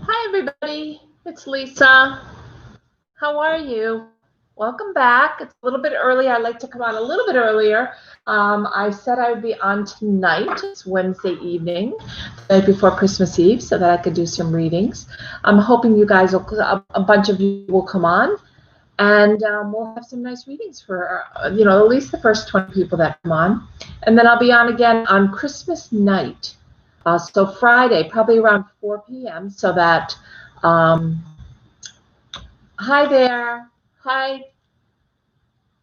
Hi, everybody. It's Lisa. How are you? Welcome back. It's a little bit early. I like to come on a little bit earlier. I said I would be on tonight. It's Wednesday evening, the night before Christmas Eve, so that I could do some readings. I'm hoping you guys will, a bunch of you will come on, and we'll have some nice readings for, at least the first 20 people that come on. And then I'll be on again on Christmas night. So Friday, probably around 4 p.m., so that, hi there. Hi,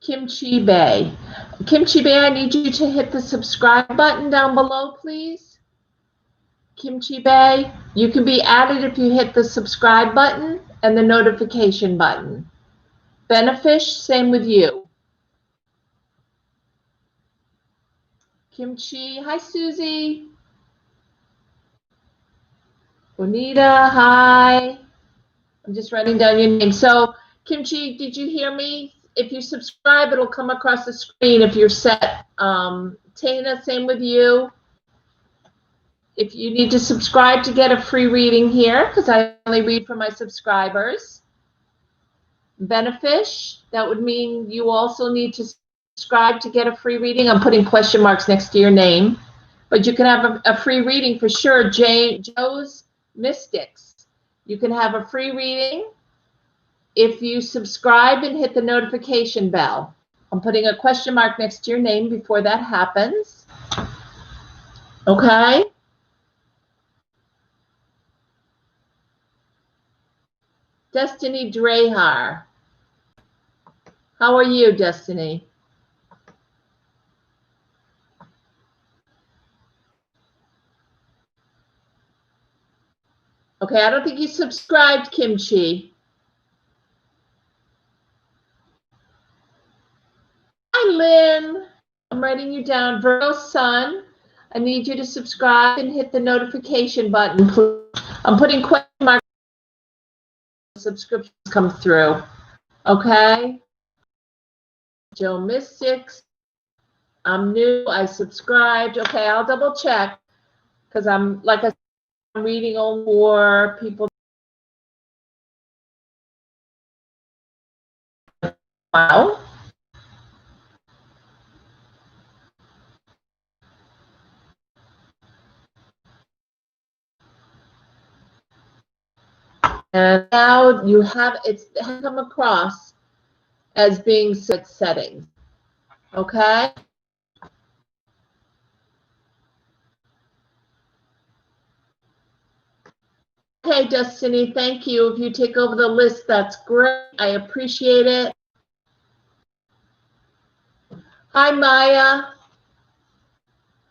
Kimchi Bay. Kimchi Bay, I need you to hit the subscribe button down below, please. Kimchi Bay, you can be added if you hit the subscribe button and the notification button. Benefish, same with you. Kimchi, hi Susie. Bonita, hi. I'm just writing down your name. So, Kimchi, did you hear me? If you subscribe, it'll come across the screen if you're set. Tana, same with you. If you need to subscribe to get a free reading here, because I only read for my subscribers. Benefish, that would mean you also need to subscribe to get a free reading. I'm putting question marks next to your name. But you can have a free reading for sure. Joe's Mystics. You can have a free reading if you subscribe and hit the notification bell. I'm putting a question mark next to your name before that happens. Okay? Destiny Drehar. How are you, Destiny? Okay, I don't think you subscribed, Kimchi. Hi, Lynn. I'm writing you down. Virgo Sun, I need you to subscribe and hit the notification button, please. I'm putting question marks when subscriptions come through. Okay? Joe Mystics. I'm new. I subscribed. Okay, I'll double check because I'm, like I said, I'm reading only for people. Wow. And now you have it's come across as being set settings. Okay? Okay, Destiny, thank you. If you take over the list, that's great. I appreciate it. Hi, Maya.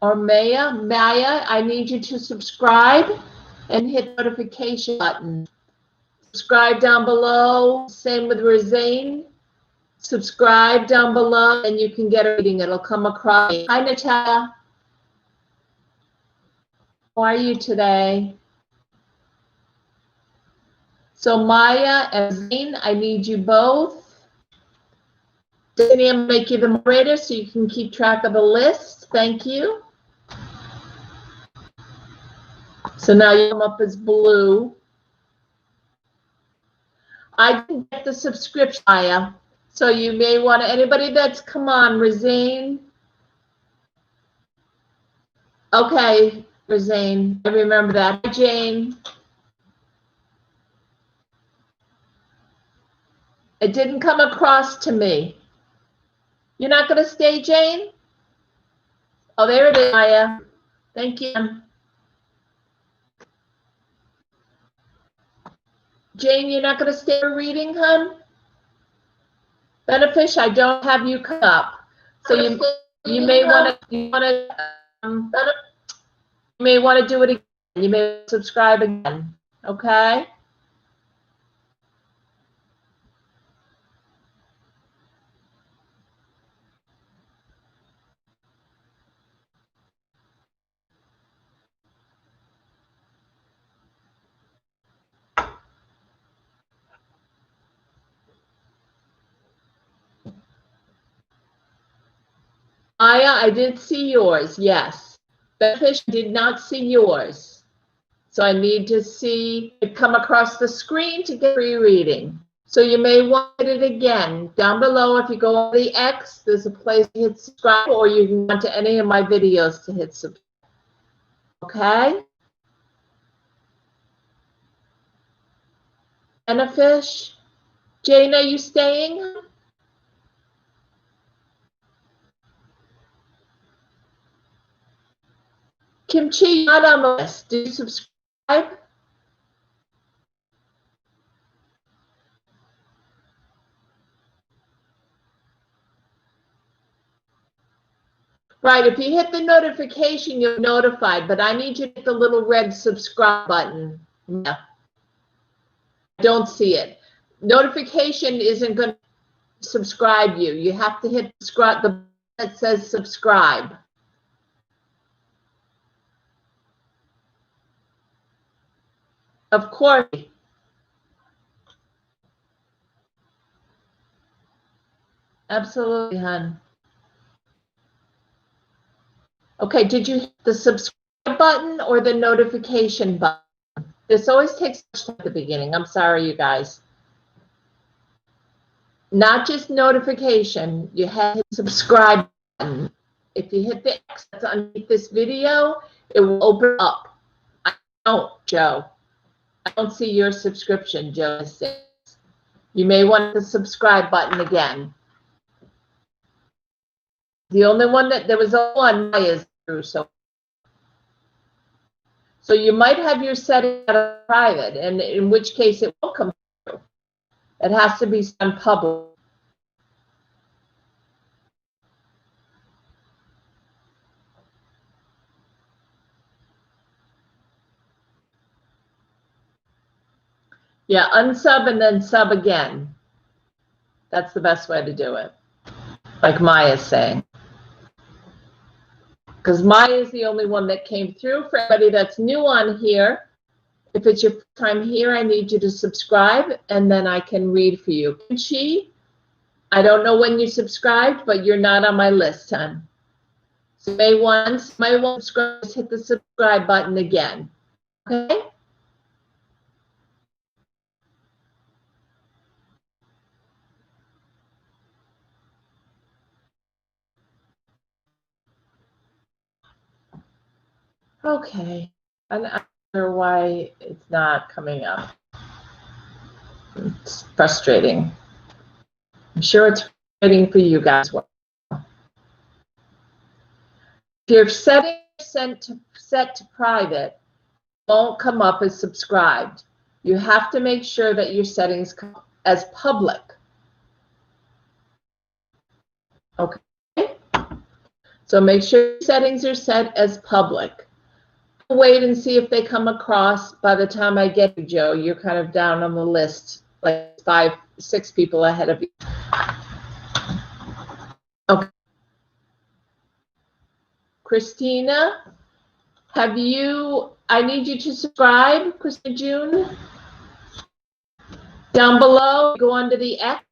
Or Maya. Maya, I need you to subscribe and hit the notification button. Subscribe down below. Same with Rosane. Subscribe down below and you can get a reading. It'll come across. Hi, Natalia. How are you today? So Maya and Zane, I need you both. Danny, I'm going to make you the moderator so you can keep track of the list. Thank you. So now you come up as blue. I didn't get the subscription, Maya. So you may want to, anybody that's come on, Rosane. Okay, Rosane, I remember that. Hi, Jane. It didn't come across to me. You're not going to stay, Jane? Oh, there it is, Maya. Thank you. Jane, you're not going to stay for reading, hon? Benefish, I don't have you come up. So you may want to you may want to do it again. You may subscribe again. Okay? Maya, I did see yours, yes. Benefish did not see yours. So I need to see it come across the screen to get free reading. So you may want it again. Down below, if you go on the X, there's a place to hit subscribe, or you can go to any of my videos to hit subscribe. Okay? And a fish. Jane, are you staying? Kimchi, not on the list. Do you subscribe? Right, if you hit the notification, you're notified, but I need you to hit the little red subscribe button. Yeah. I don't see it. Notification isn't going to subscribe you. You have to hit subscribe, the button that says subscribe. Of course. Absolutely, hon. Okay, did you hit the subscribe button or the notification button? This always takes time at the beginning. I'm sorry, you guys. Not just notification, you have to hit the subscribe button. If you hit the X that's underneath this video, it will open up. I don't, Joe. I don't see your subscription, Joe. You may want the subscribe button again. The only one that, there was one Maya's through, so you might have your setting out private, and in which case it won't come through. It has to be done public. Yeah, unsub and then sub again. That's the best way to do it, like Maya's saying. Because Maya is the only one that came through. For everybody that's new on here, if it's your first time here, I need you to subscribe, and then I can read for you. Kimchi, I don't know when you subscribed, but you're not on my list, hon. So may want to subscribe, just hit the subscribe button again. Okay? Okay. I'm not sure why it's not coming up. It's frustrating. I'm sure it's frustrating for you guys. If your settings are set to private, it won't come up as subscribed. You have to make sure that your settings come as public. Okay? So make sure your settings are set as public. Wait and see if they come across. By the time I get you, Joe, you're kind of down on the list, like 5, 6 people ahead of you. Okay. Christina, I need you to subscribe, Christina June. Down below, go under the X.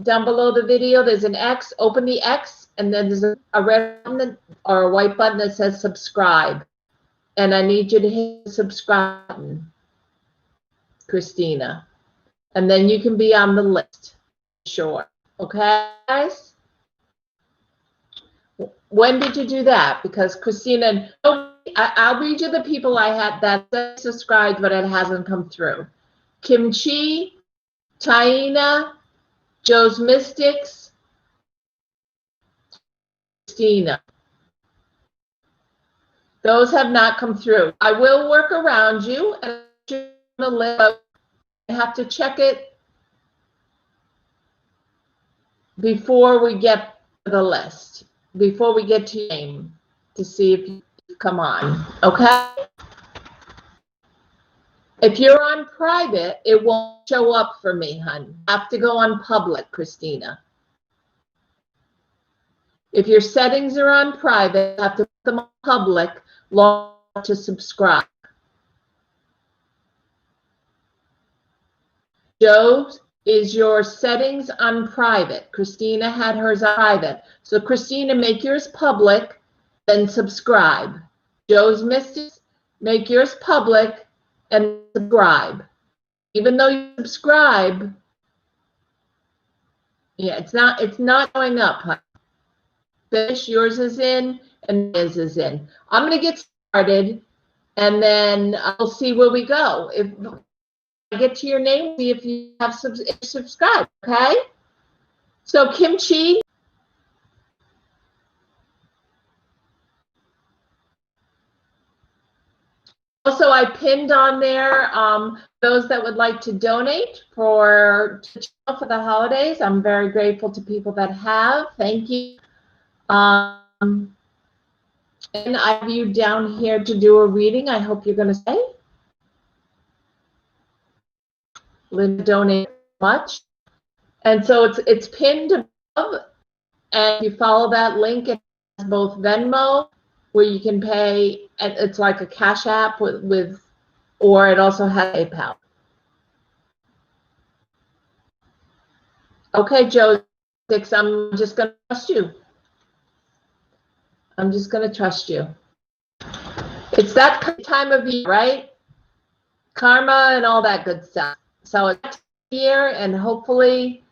Down below the video, there's an X. Open the X, and then there's a red button or a white button that says subscribe. And I need you to hit the subscribe button, Christina. And then you can be on the list. Sure. Okay, guys? When did you do that? Because Christina, I'll read you the people I had that subscribed, but it hasn't come through. Kimchi, Taina, Joe's Mystics, Christina. Those have not come through. I will work around you and I have to check it before we get to the list, before we get to your name, to see if you come on. Okay? If you're on private, it won't show up for me, hon. You have to go on public, Christina. If your settings are on private, you have to put them on public, long to subscribe. Joe, is your settings on private? Christina had hers on private. So Christina, make yours public, then subscribe. Joe's Mystics, make yours public and subscribe. Even though you subscribe, yeah, it's not going up. Huh? Finish, yours is in, and his is in. I'm going to get started, and then I'll see where we go. If I get to your name, see if you have subscribed, okay? So Kimchi. Also, I pinned on there those that would like to donate for the holidays. I'm very grateful to people that have. Thank you. And I have you down here to do a reading. I hope you're going to stay. Linda donated much. And so it's pinned above. And if you follow that link, it has both Venmo, where you can pay, and it's like a Cash App with or it also has PayPal. Okay, Joe, I'm just going to trust you. I'm just going to trust you. It's that time of year, right? Karma and all that good stuff. So it's year, and hopefully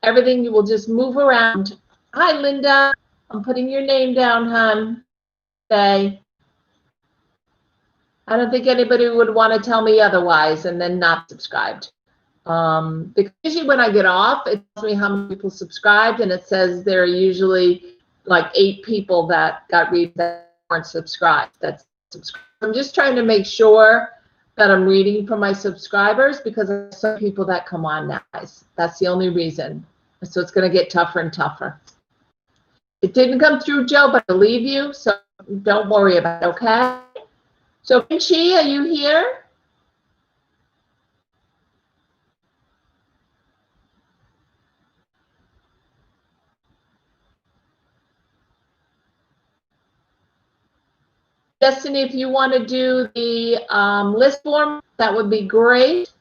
everything you will just move around. Hi, Linda. I'm putting your name down, hon. Okay. I don't think anybody would want to tell me otherwise and then not subscribed. Because usually when I get off, it tells me how many people subscribed, and it says there are usually like 8 people that got read that weren't subscribed. I'm just trying to make sure that I'm reading for my subscribers, because there's some people that come on now, guys. That's the only reason. So it's going to get tougher and tougher. It didn't come through, Joe, but I believe you, so don't worry about it, okay? So, Chi, are you here? Destiny, if you want to do the list form, that would be great.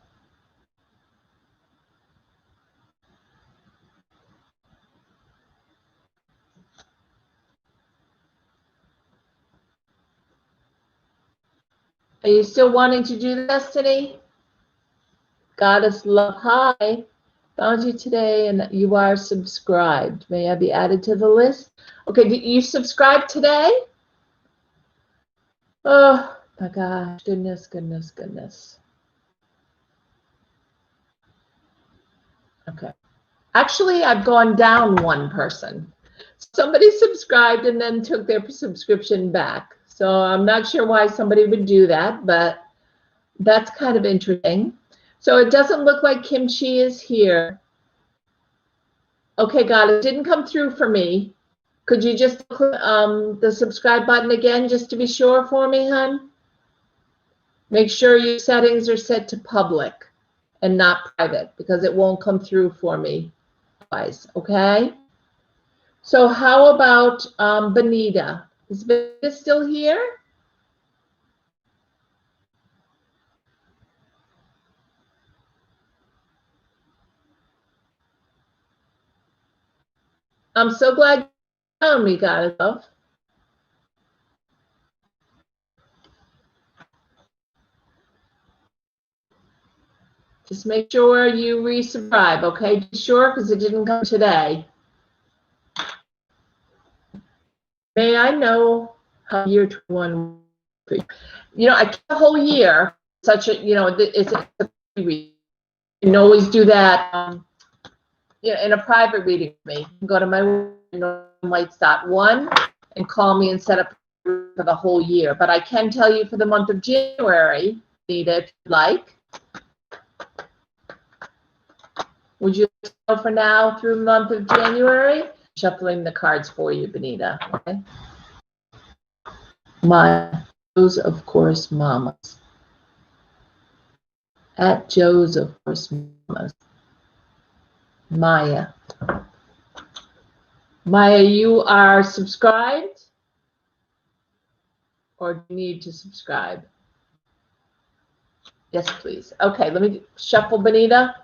Are you still wanting to do the Destiny? Goddess Love, hi. Found you today and you are subscribed. May I be added to the list? Okay, did you subscribe today? Oh my gosh, goodness, goodness, goodness. Okay. Actually, I've gone down one person. Somebody subscribed and then took their subscription back. So I'm not sure why somebody would do that, but that's kind of interesting. So it doesn't look like Kimchi is here. Okay, got it. It didn't come through for me. Could you just click the subscribe button again, just to be sure for me, hon? Make sure your settings are set to public and not private, because it won't come through for me. Okay? So how about Benita? Is Benita still here? I'm so glad you found me, God love. Just make sure you resubscribe, okay? Be sure, because it didn't come today. May I know how year 21? You know, I keep the whole year. Such a, you know, it's a read. You can always do that. You know, in a private reading with me. You can go to my lights.1 and call me and set up for the whole year. But I can tell you for the month of January, Benita, if you'd like. Would you go for now through the month of January? Shuffling the cards for you, Benita. Okay. My Joe's of course mamas. At Joe's of course mamas. Maya. Maya, you are subscribed? Or do you need to subscribe? Yes, please. Okay, let me shuffle Benita.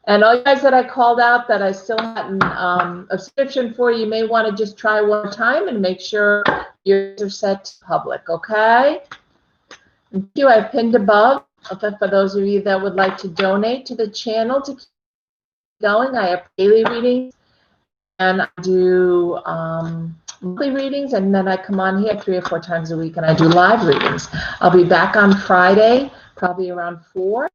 And all you guys that I called out that I still hadn't a subscription for, you may want to just try one time and make sure yours are set to public, okay? Thank you. I pinned above for those of you that would like to donate to the channel to keep going. I have daily readings and I do monthly readings, and then I come on here 3 or 4 times a week and I do live readings. I'll be back on Friday, probably around 4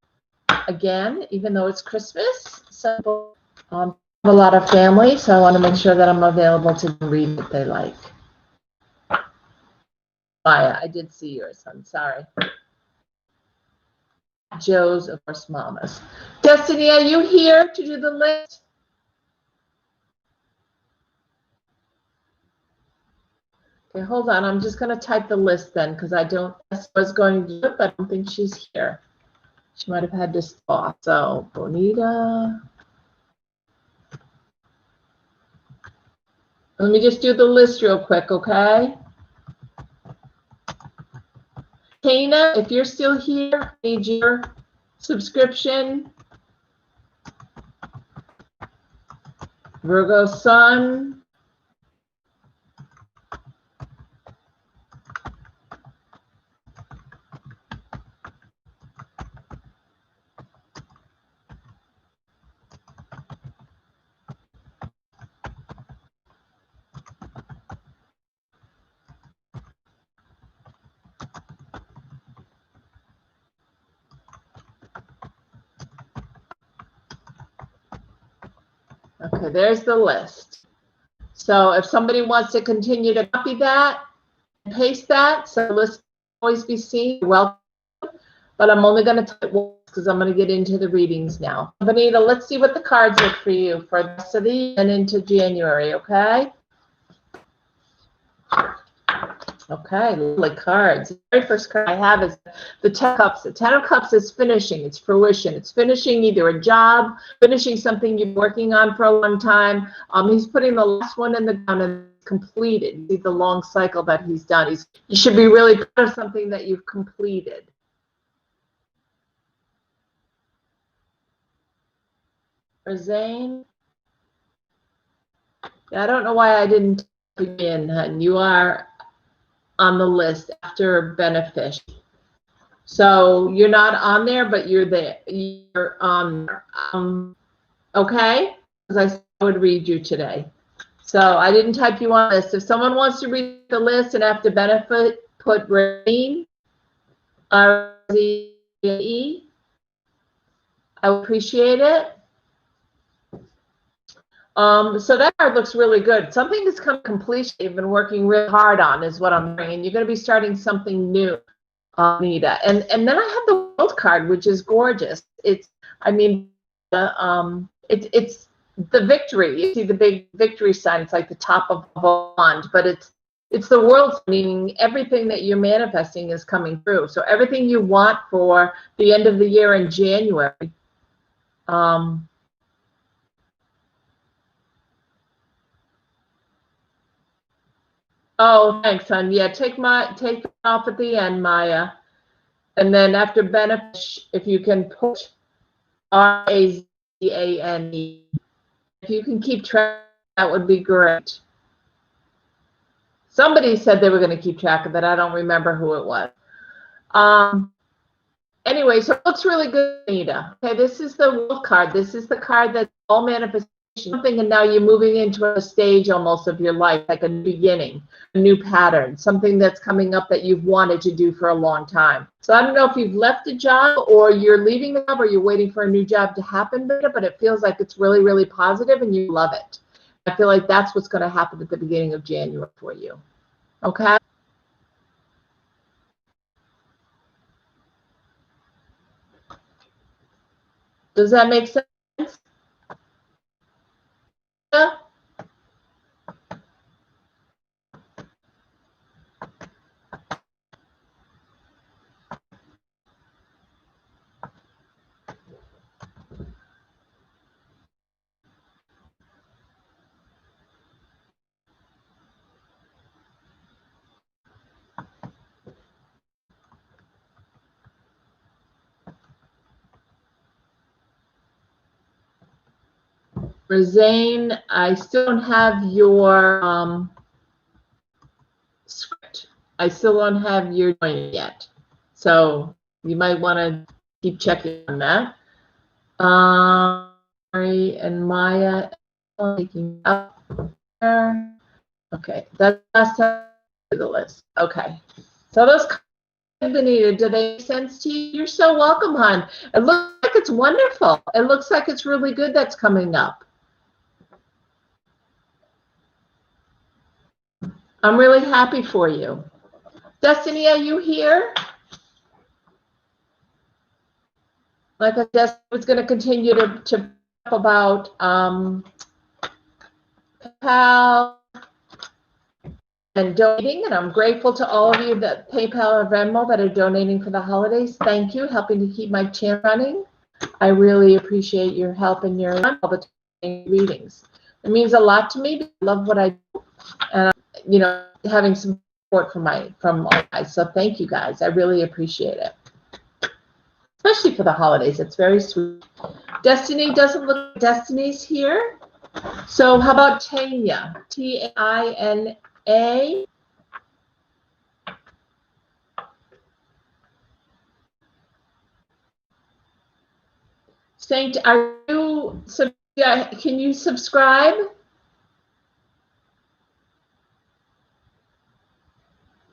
again, even though it's Christmas. So I have a lot of family, so I want to make sure that I'm available to read what they like. Maya, I did see yours. I'm sorry. Joe's, of course, Mama's. Destiny, are you here to do the list? Okay, hold on. I'm just going to type the list then, because I was going to do it, but I don't think she's here. She might have had to stop. So, Bonita. Let me just do the list real quick, okay? Tana, if you're still here, I need your subscription. Virgo Sun. Okay, there's the list. So if somebody wants to continue to copy that and paste that, so the list can always be seen, you're welcome. But I'm only going to type once because I'm going to get into the readings now. Bonita, let's see what the cards look for you for the rest of the year and into January, okay? Okay, lovely cards. The very first card I have is the 10 of Cups. The 10 of Cups is finishing. It's fruition. It's finishing either a job, finishing something you're working on for a long time. He's putting the last one in the ground and completed. See the long cycle that he's done. You should be really proud of something that you've completed. For Zane, I don't know why I didn't put you in, hun. You are on the list after Benefish. So you're not on there, but you're there. You're okay? Because I would read you today. So I didn't type you on the list. If someone wants to read the list and after Benefit, put Rain, R-Z-E. I would appreciate it. So that card looks really good. Something that's come to completion you've been working really hard on is what I'm bringing. You're going to be starting something new, Anita. And then I have the World card, which is gorgeous. It's the victory. You see the big victory sign. It's like the top of a wand, but it's the World, meaning everything that you're manifesting is coming through. So everything you want for the end of the year in January. Oh, thanks, hon. Yeah, take it off at the end, Maya. And then after Benefish, if you can put R-A-Z-A-N-E. If you can keep track, that would be great. Somebody said they were going to keep track of it. I don't remember who it was. Anyway, so it looks really good, Anita. Okay, this is the Wolf card. This is the card that's all manifestation. Something, and now you're moving into a stage almost of your life, like a new beginning, a new pattern, something that's coming up that you've wanted to do for a long time. So I don't know if you've left a job or you're leaving the job or you're waiting for a new job to happen, but it feels like it's really, really positive and you love it. I feel like that's what's going to happen at the beginning of January for you. Okay? Does that make sense? Yeah? For Zane, I still don't have your script. I still don't have your join yet. So you might want to keep checking on that. Mary and Maya taking up there. Okay, that's last time the list. Okay, so those Benita, do they make sense to you? You're so welcome, hon. It looks like it's wonderful. It looks like it's really good that's coming up. I'm really happy for you. Destiny, are you here? Like I said, I was going to continue to talk about PayPal and donating, and I'm grateful to all of you that PayPal or Venmo that are donating for the holidays. Thank you, helping to keep my channel running. I really appreciate your help and your all the time readings. It means a lot to me. I love what I do, and you know, having some support from all guys. So thank you guys. I really appreciate it, especially for the holidays. It's very sweet. Destiny doesn't look like Destiny's here. So how about Tanya? Tina. Saint, are you? Can you subscribe?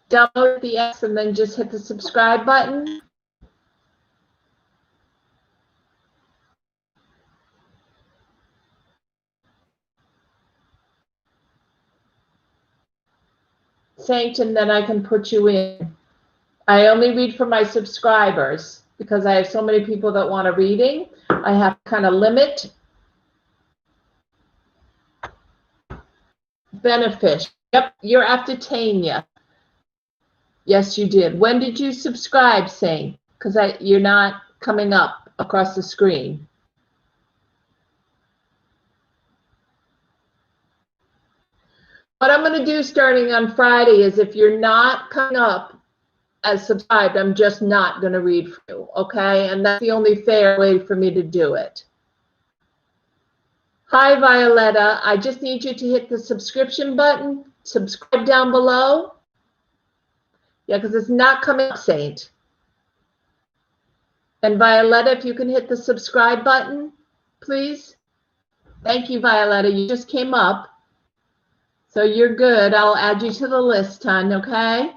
Download the X and then just hit the subscribe button. Saint, and then I can put you in. I only read for my subscribers because I have so many people that want a reading. I have to kind of limit. Benefish. Yep, you're after Tanya. Yes, you did. When did you subscribe, Saint? Because you're not coming up across the screen. What I'm going to do starting on Friday is if you're not coming up as subscribed, I'm just not going to read for you, okay? And that's the only fair way for me to do it. Hi, Violetta. I just need you to hit the subscription button. Subscribe down below. Yeah, because it's not coming up, Saint. And Violetta, if you can hit the subscribe button, please. Thank you, Violetta. You just came up. So you're good. I'll add you to the list, hon, okay?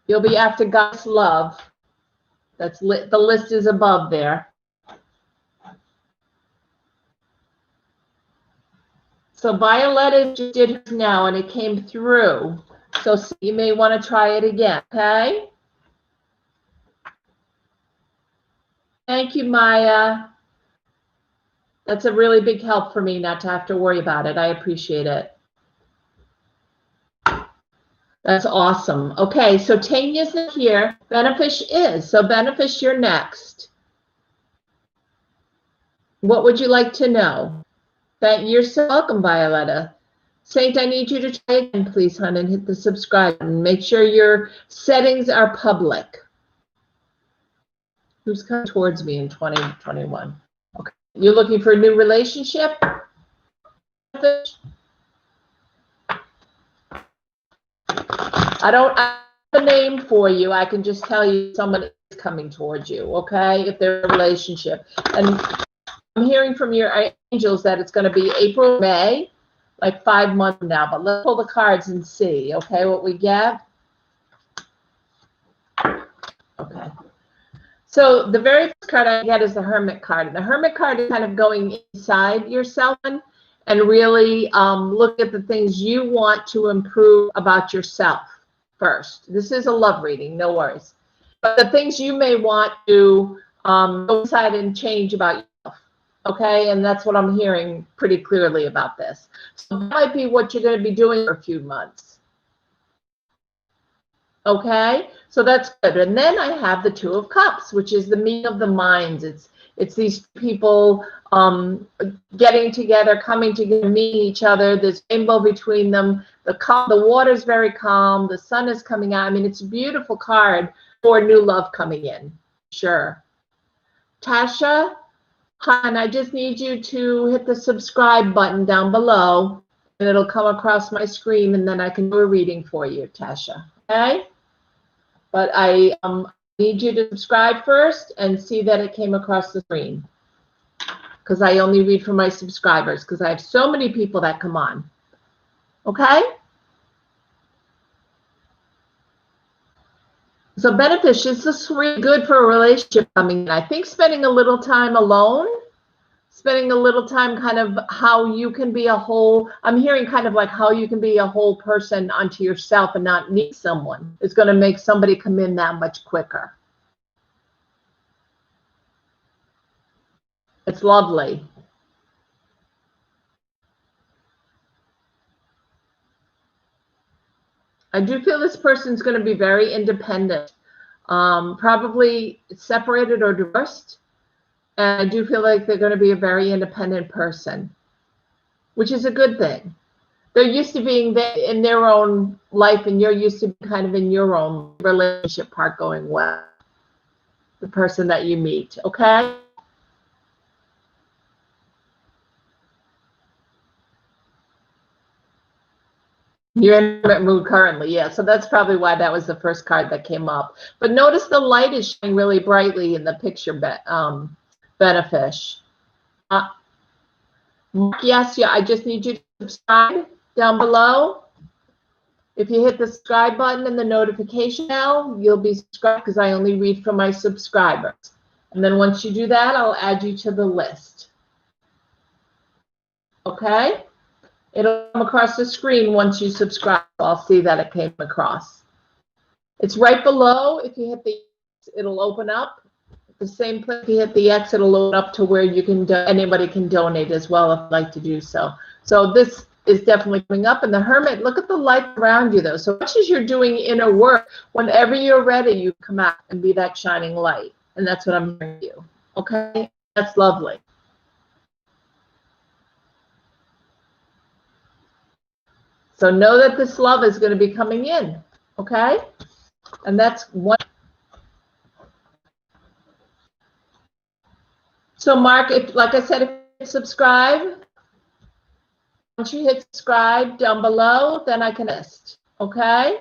You'll be after God's love. That's the list is above there. So Violetta just did hers now, and it came through. So you may want to try it again, okay? Thank you, Maya. That's a really big help for me not to have to worry about it. I appreciate it. That's awesome. Okay, so Tanya's not here. Benefish is. So Benefish, you're next. What would you like to know? You're so welcome, Violetta. Saint, I need you to try again, please, hon, and hit the subscribe button. Make sure your settings are public. Who's coming towards me in 2021? Okay. You're looking for a new relationship? I don't have a name for you. I can just tell you someone is coming towards you, okay? If they're in a relationship. And I'm hearing from your angels that it's going to be April, May, like 5 months from now. But let's pull the cards and see, okay, what we get. Okay. So the very first card I get is the Hermit card. And the Hermit card is kind of going inside yourself and really look at the things you want to improve about yourself first. This is a love reading, no worries. But the things you may want to go inside and change about yourself, okay? And that's what I'm hearing pretty clearly about this. So that might be what you're going to be doing for a few months. Okay, so that's good. And then I have the Two of Cups, which is the meeting of the minds. It's these people getting together, coming together, meeting each other. There's rainbow between them. The water's very calm. The sun is coming out. I mean, it's a beautiful card for new love coming in. Sure. Tasha, hon, I just need you to hit the subscribe button down below, and it'll come across my screen, and then I can do a reading for you, Tasha. Okay? But I need you to subscribe first and see that it came across the screen, because I only read for my subscribers because I have so many people that come on. Okay? So beneficial, this is really good for a relationship coming in. I think spending a little time alone, spending a little time kind of how you can be a whole, I'm hearing kind of like how you can be a whole person unto yourself and not need someone is going to make somebody come in that much quicker. It's lovely. I do feel this person's going to be very independent, probably separated or divorced. And I do feel like they're going to be a very independent person, which is a good thing. They're used to being in their own life, and you're used to kind of in your own relationship part going well. The person that you meet, okay? You're in a mood currently, yeah. So that's probably why that was the first card that came up. But notice the light is shining really brightly in the picture, Benefish. Mark, yes, yeah, I just need you to subscribe down below. If you hit the subscribe button and the notification bell, you'll be subscribed because I only read for my subscribers. And then once you do that, I'll add you to the list. Okay? It'll come across the screen once you subscribe. I'll see that it came across. It's right below. If you hit the X, it'll open up. The same place, if you hit the X, it'll open up to where you can anybody can donate as well if you'd like to do so. So this is definitely coming up. And the Hermit, look at the light around you though. So much as you're doing inner work, whenever you're ready, you come out and be that shining light. And that's what I'm hearing you. Okay? That's lovely. So know that this love is going to be coming in, okay? And that's one. So Mark, if, like I said, if you subscribe, once you hit subscribe down below, then I can list, okay?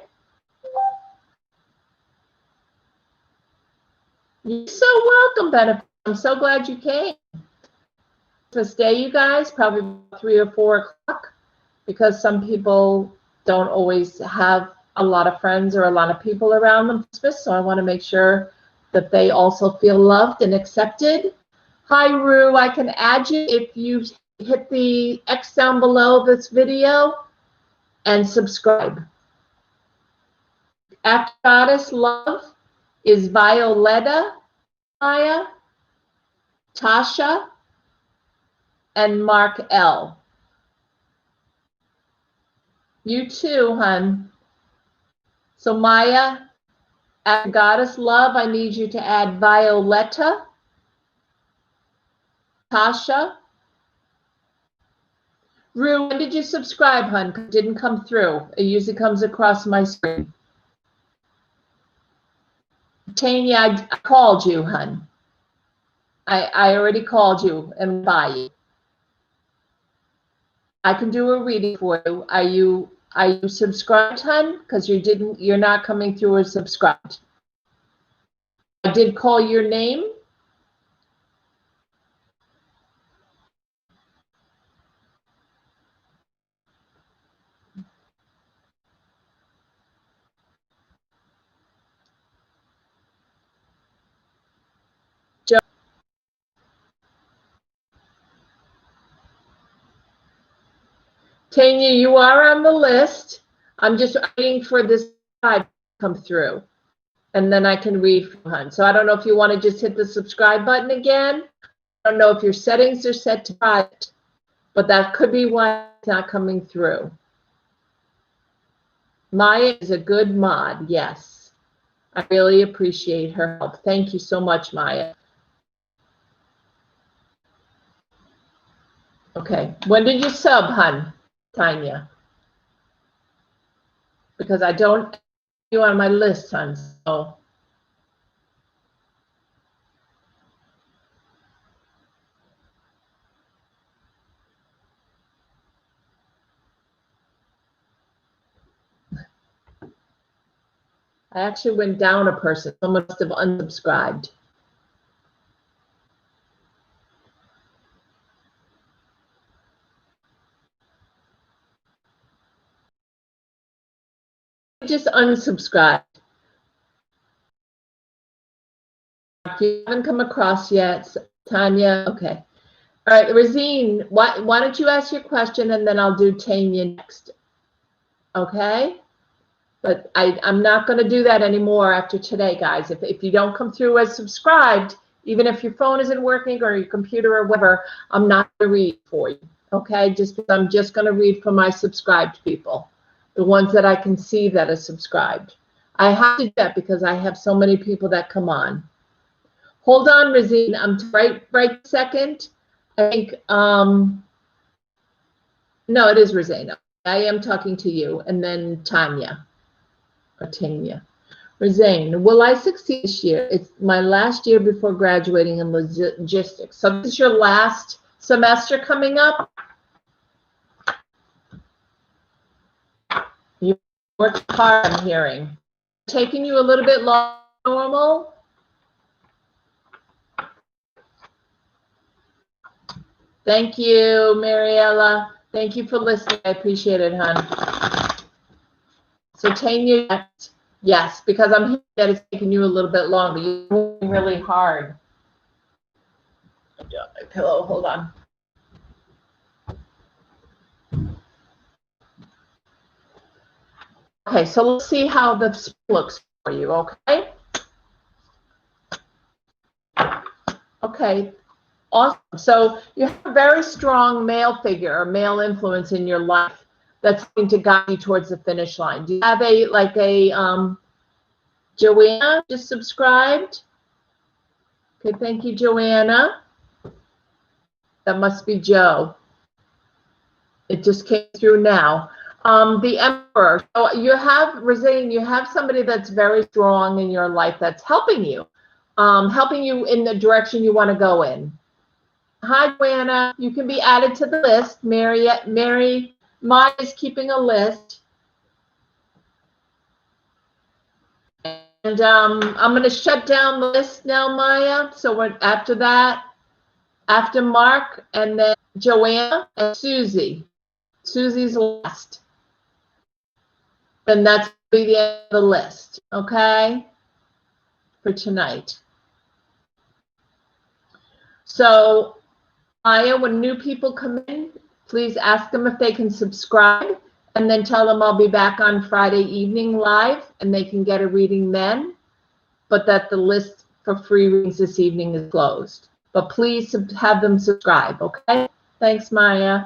You're so welcome, Benefit. I'm so glad you came. This day, you guys, probably 3 or 4 o'clock, because some people don't always have a lot of friends or a lot of people around them. So I want to make sure that they also feel loved and accepted. Hi, Rue. I can add you if you hit the X down below this video and subscribe. After Goddess Love is Violetta, Maya, Tasha, and Mark L. You too, hun. So Maya, after Goddess Love, I need you to add Violetta, Tasha. Rue, when did you subscribe, hun? It didn't come through. It usually comes across my screen. Tanya, I called you, hun. I already called you and by you. I can do a reading for you. Are you subscribed, hun? Because you're not coming through as subscribed. I did call your name. Tanya, you are on the list. I'm just waiting for this to come through, and then I can read from hun. So I don't know if you want to just hit the subscribe button again. I don't know if your settings are set to private, but that could be why it's not coming through. Maya is a good mod, yes. I really appreciate her help. Thank you so much, Maya. Okay, when did you sub, hun, Tanya? Because I don't have you on my list, hun, so. I actually went down a person. Someone must have unsubscribed. Just unsubscribe. If you haven't come across yet, Tanya, okay. All right, Razine, why don't you ask your question and then I'll do Tanya next. Okay? But I'm not going to do that anymore after today, guys. If you don't come through as subscribed, even if your phone isn't working or your computer or whatever, I'm not going to read for you. Okay? Just because I'm just going to read for my subscribed people, the ones that I can see that are subscribed. I have to do that because I have so many people that come on. Hold on, Razine. I'm right second. I think, no, it is Razine. I am talking to you, and then Tanya, or Tanya. Razine, will I succeed this year? It's my last year before graduating in logistics. So this is your last semester coming up? You worked hard, I'm hearing. Taking you a little bit longer than normal? Thank you, Mariella. Thank you for listening. I appreciate it, hon. So Tanya, yes, because I'm hearing that it's taking you a little bit longer. You're working really hard. I do my pillow. Hold on. Okay, so let's see how this looks for you, okay? Okay, awesome. So you have a very strong male figure or male influence in your life that's going to guide you towards the finish line. Do you have Joanna just subscribed? Okay, thank you, Joanna. That must be Joe. It just came through now. The Emperor. So you have, Razine, you have somebody that's very strong in your life that's helping you in the direction you want to go in. Hi, Joanna. You can be added to the list. Mary Maya is keeping a list. And I'm going to shut down the list now, Maya. So after that, after Mark, and then Joanna and Susie. Susie's last. And that's be the end of the list, okay, for tonight. So, Maya, when new people come in, please ask them if they can subscribe and then tell them I'll be back on Friday evening live and they can get a reading then, but that the list for free readings this evening is closed. But please have them subscribe, okay? Thanks, Maya.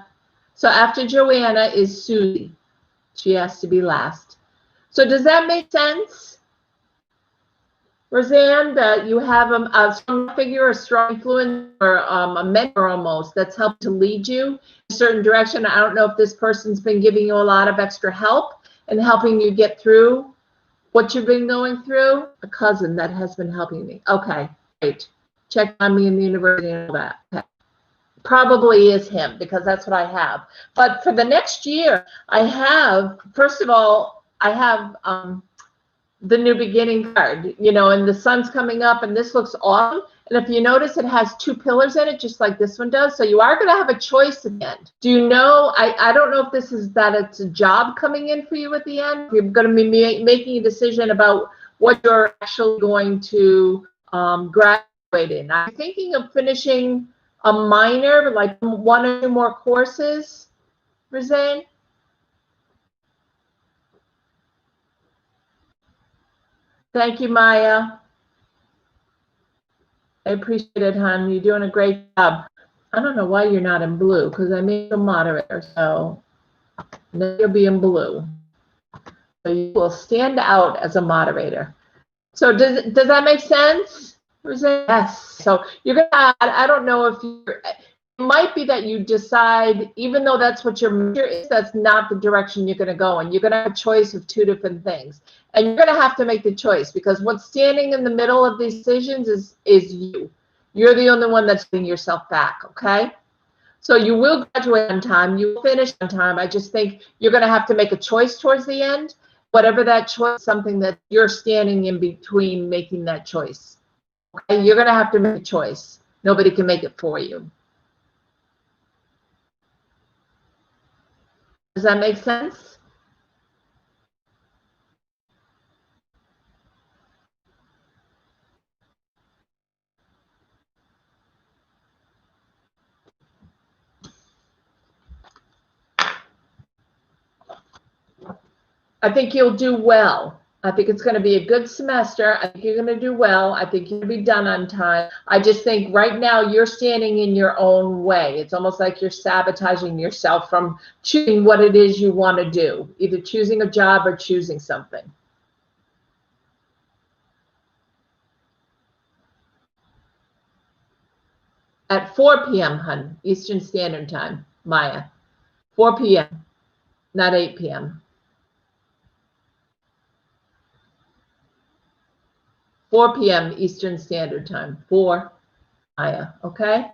So after Joanna is Susie. She has to be last. So does that make sense, Roseanne, that you have a strong figure, a strong influence, or a mentor almost that's helped to lead you in a certain direction? I don't know if this person's been giving you a lot of extra help and helping you get through what you've been going through. A cousin that has been helping me. Okay, great. Check on me in the university and all that. Okay. Probably is him because that's what I have. But for the next year, I have, first of all, I have the new beginning card, you know, and the sun's coming up and this looks awesome. And if you notice, it has two pillars in it, just like this one does. So you are going to have a choice at the end. Do you know, I don't know if this is that it's a job coming in for you at the end. You're going to be making a decision about what you're actually going to graduate in. I'm thinking of finishing a minor, like 1 or 2 more courses, Razane. Thank you, Maya. I appreciate it, hon. You're doing a great job. I don't know why you're not in blue, because I made you a moderator, so now you'll be in blue. So you will stand out as a moderator. So does that make sense? Yes. So you're going to, I don't know if you're, it might be that you decide, even though that's what your major is, that's not the direction you're going to go in. You're going to have a choice of 2 different things. And you're going to have to make the choice because what's standing in the middle of these decisions is you. You're the only one that's getting yourself back, okay? So you will graduate on time. You will finish on time. I just think you're going to have to make a choice towards the end. Whatever that choice, something that you're standing in between making that choice. Okay? You're going to have to make a choice. Nobody can make it for you. Does that make sense? I think you'll do well. I think it's going to be a good semester. I think you're going to do well. I think you'll be done on time. I just think right now you're standing in your own way. It's almost like you're sabotaging yourself from choosing what it is you want to do, either choosing a job or choosing something. At 4 p.m., hun, Eastern Standard Time, Maya. 4 p.m., not 8 p.m. 4 p.m. Eastern Standard Time. 4, Maya, okay?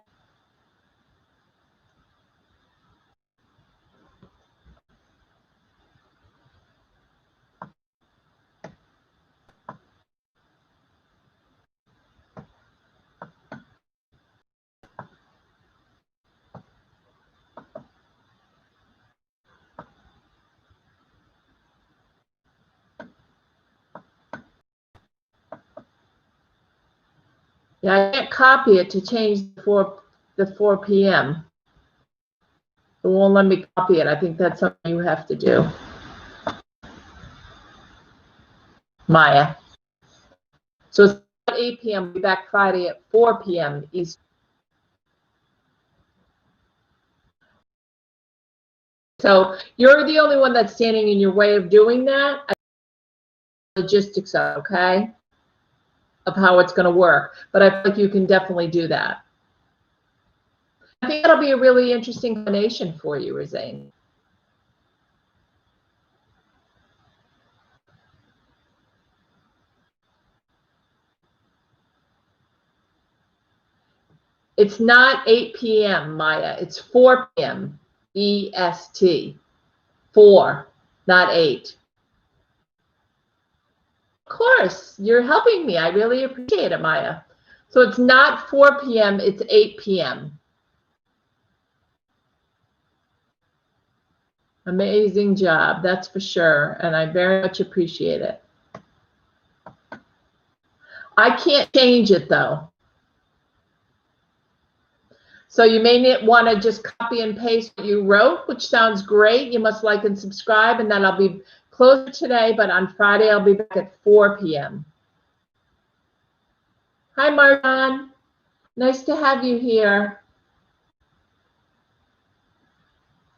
Yeah, I can't copy it to change the 4 p.m. It won't let me copy it. I think that's something you have to do, Maya. So it's at 8 p.m. We'll be back Friday at 4 p.m. East. So you're the only one that's standing in your way of doing that. Logistics, okay, of how it's going to work. But I feel like you can definitely do that. I think that'll be a really interesting combination for you, Rizane. It's not 8 p.m., Maya. It's 4 p.m. EST. 4, not 8. Of course, you're helping me. I really appreciate it, Maya. So it's not 4 p.m., it's 8 p.m. Amazing job, that's for sure. And I very much appreciate it. I can't change it though. So you may want to just copy and paste what you wrote, which sounds great. You must like and subscribe, and then I'll be closer today, but on Friday I'll be back at 4 p.m. Hi, Marjan. Nice to have you here.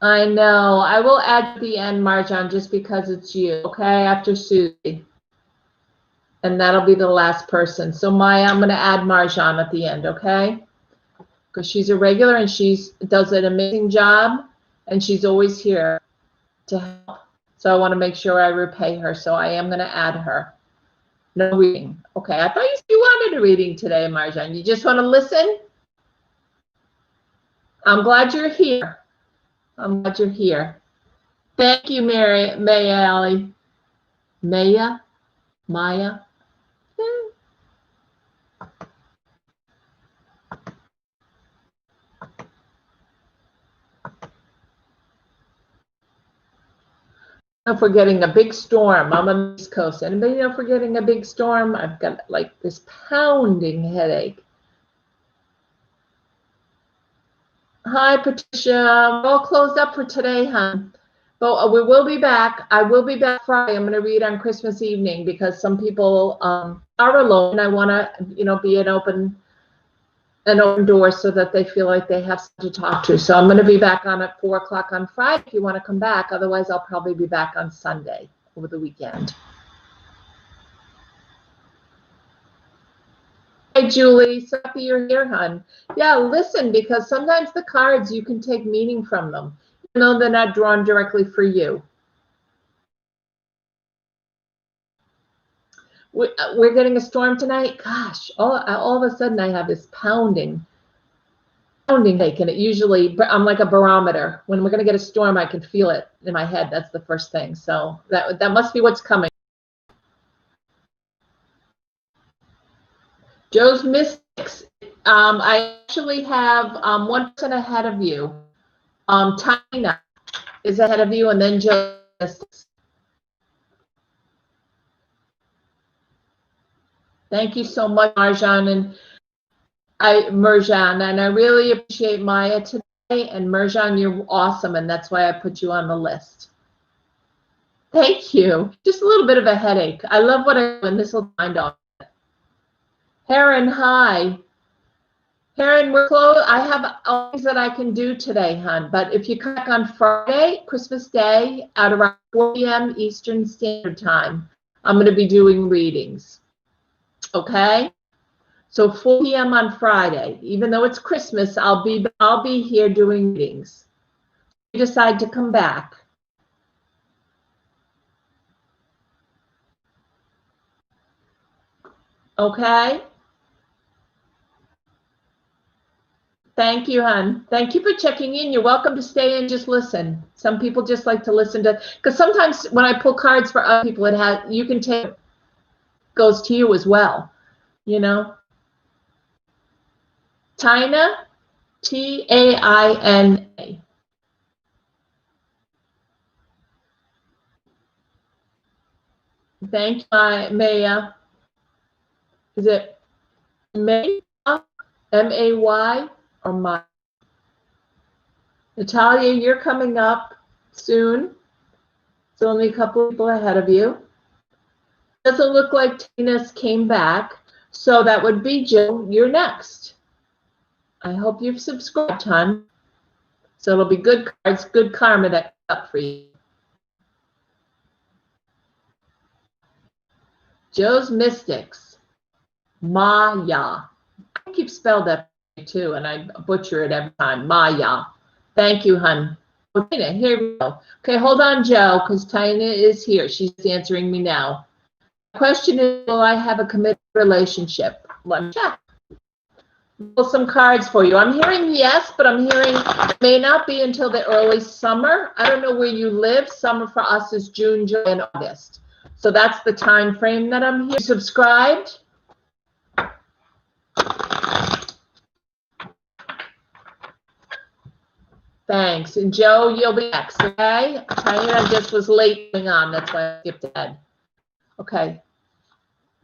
I know. I will add the end, Marjan, just because it's you, okay, after Susie. And that'll be the last person. So Maya, I'm going to add Marjan at the end, okay? Because she's a regular and she does an amazing job, and she's always here to help. So I want to make sure I repay her. So I am going to add her. No reading. Okay, I thought you wanted a reading today, Marjan. You just want to listen? I'm glad you're here. I'm glad you're here. Thank you, Maya Alley. Maya? Maya? If we're getting a big storm, I'm on the East Coast. Anybody know if we're getting a big storm? I've got like this pounding headache. Hi, Patricia. We're all closed up for today, hon. But we will be back. I will be back Friday. I'm going to read on Christmas evening because some people are alone. I want to, be an open door so that they feel like they have someone to talk to. So I'm going to be back on at 4 o'clock on Friday if you want to come back. Otherwise, I'll probably be back on Sunday over the weekend. Hi, Julie. So happy you're here, hon. Yeah, listen, because sometimes the cards, you can take meaning from them, even though they're not drawn directly for you. We're getting a storm tonight. Gosh, all of a sudden I have this pounding. sounding like, and it usually, I'm like a barometer. When we're going to get a storm, I can feel it in my head. That's the first thing. So that must be what's coming. Joe's Mystics. I actually have 1% ahead of you. Tina is ahead of you, and then Joe's Mystics. Thank you so much, Marjan, and I really appreciate Maya today. And Marjan, you're awesome, and that's why I put you on the list. Thank you. Just a little bit of a headache. I love what I do, and this will find off. Heron, hi. Heron, we're close. I have all things that I can do today, hon. But if you come back on Friday, Christmas Day, at around 4 p.m. Eastern Standard Time, I'm going to be doing readings. Okay? So 4 p.m. on Friday, even though it's Christmas, I'll be here doing readings. If you decide to come back. Okay? Thank you, hon. Thank you for checking in. You're welcome to stay and just listen. Some people just like to listen to, because sometimes when I pull cards for other people, you can take, goes to you as well, you know. Tina, T-A-I-N-A. Thank you, Maya. Is it May? M-A-Y or Maya? Natalia, you're coming up soon. It's only a couple of people ahead of you. Doesn't look like Tina's came back, so that would be Jill. You're next. I hope you've subscribed, hon. So it'll be good cards, good karma that comes up for you. Joe's Mystics. Maya. I keep spelled that too, and I butcher it every time. Maya. Thank you, hon. Oh, Tina, here we go. Okay, hold on, Joe, because Tina is here. She's answering me now. The question is, will I have a committed relationship? Let me check. Pull some cards for you. I'm hearing yes, but I'm hearing it may not be until the early summer. I don't know where you live. Summer for us is June, July, and August. So that's the time frame that I'm here. Subscribed? Thanks. And Joe, you'll be next, okay? China just was late coming on. That's why I skipped ahead. Okay.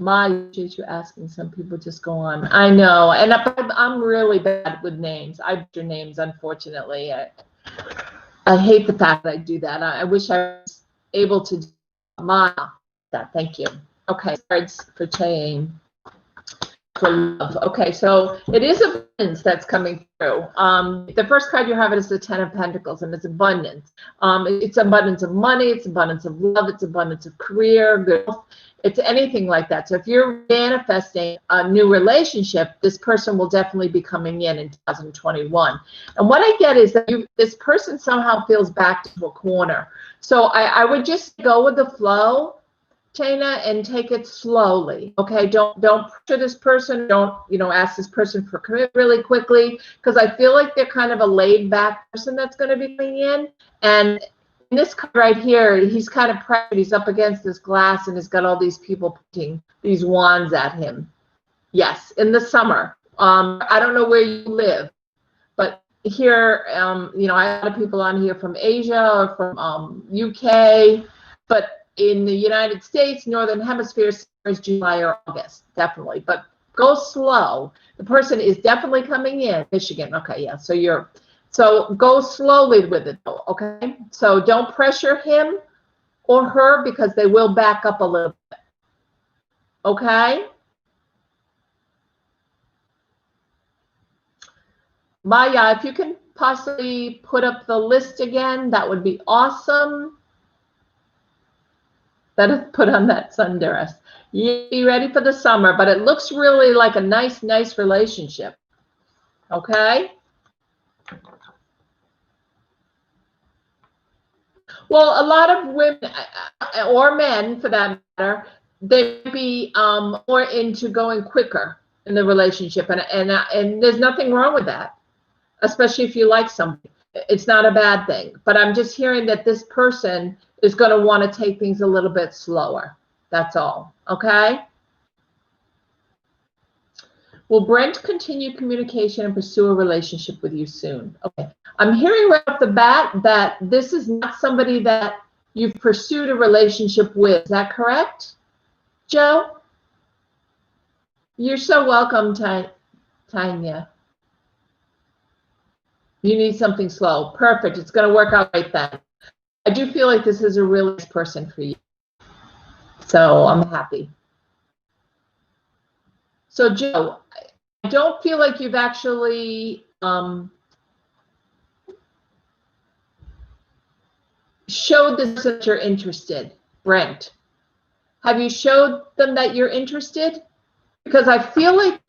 You're asking. Some people just go on. I know. And I'm really bad with names. I butcher names, unfortunately. I hate the fact that I do that. I wish I was able to do that. Thank you. Okay. Cards for Cheyenne. For love. Okay, so it is abundance that's coming through. The first card you have is the Ten of Pentacles, and it's abundance. It's abundance of money, it's abundance of love, it's abundance of career, good health. It's anything like that. So if you're manifesting a new relationship, this person will definitely be coming in 2021. And what I get is that this person somehow feels backed into a corner. So I would just go with the flow, Tina, and take it slowly. Okay, don't pressure this person. Don't ask this person for commitment really quickly, because I feel like they're kind of a laid back person that's going to be coming in. And in this card right here, he's kind of pressured. He's up against this glass, and he's got all these people pointing these wands at him. Yes, in the summer. I don't know where you live, but here, I have a lot of people on here from Asia or from UK, but in the United States, Northern Hemisphere, is July or August, definitely. But go slow. The person is definitely coming in. Michigan, okay, yeah. So go slowly with it, though, okay? So don't pressure him or her, because they will back up a little bit, okay? Maya, if you can possibly put up the list again, that would be awesome. Put on that sundress. You be ready for the summer, but it looks really like a nice relationship. Okay? Well, a lot of women or men, for that matter, they'd be more into going quicker in the relationship, and there's nothing wrong with that. especially if you like somebody. It's not a bad thing. But I'm just hearing that this person is going to want to take things a little bit slower. That's all. Okay? Will Brent continue communication and pursue a relationship with you soon? Okay. I'm hearing right off the bat that this is not somebody that you've pursued a relationship with. Is that correct, Joe? You're so welcome, Tanya. You need something slow. Perfect. It's going to work out right then. I do feel like this is a really nice person for you. So I'm happy. So, Joe, I don't feel like you've actually showed this that you're interested, Brent. Have you showed them that you're interested? Because I feel like,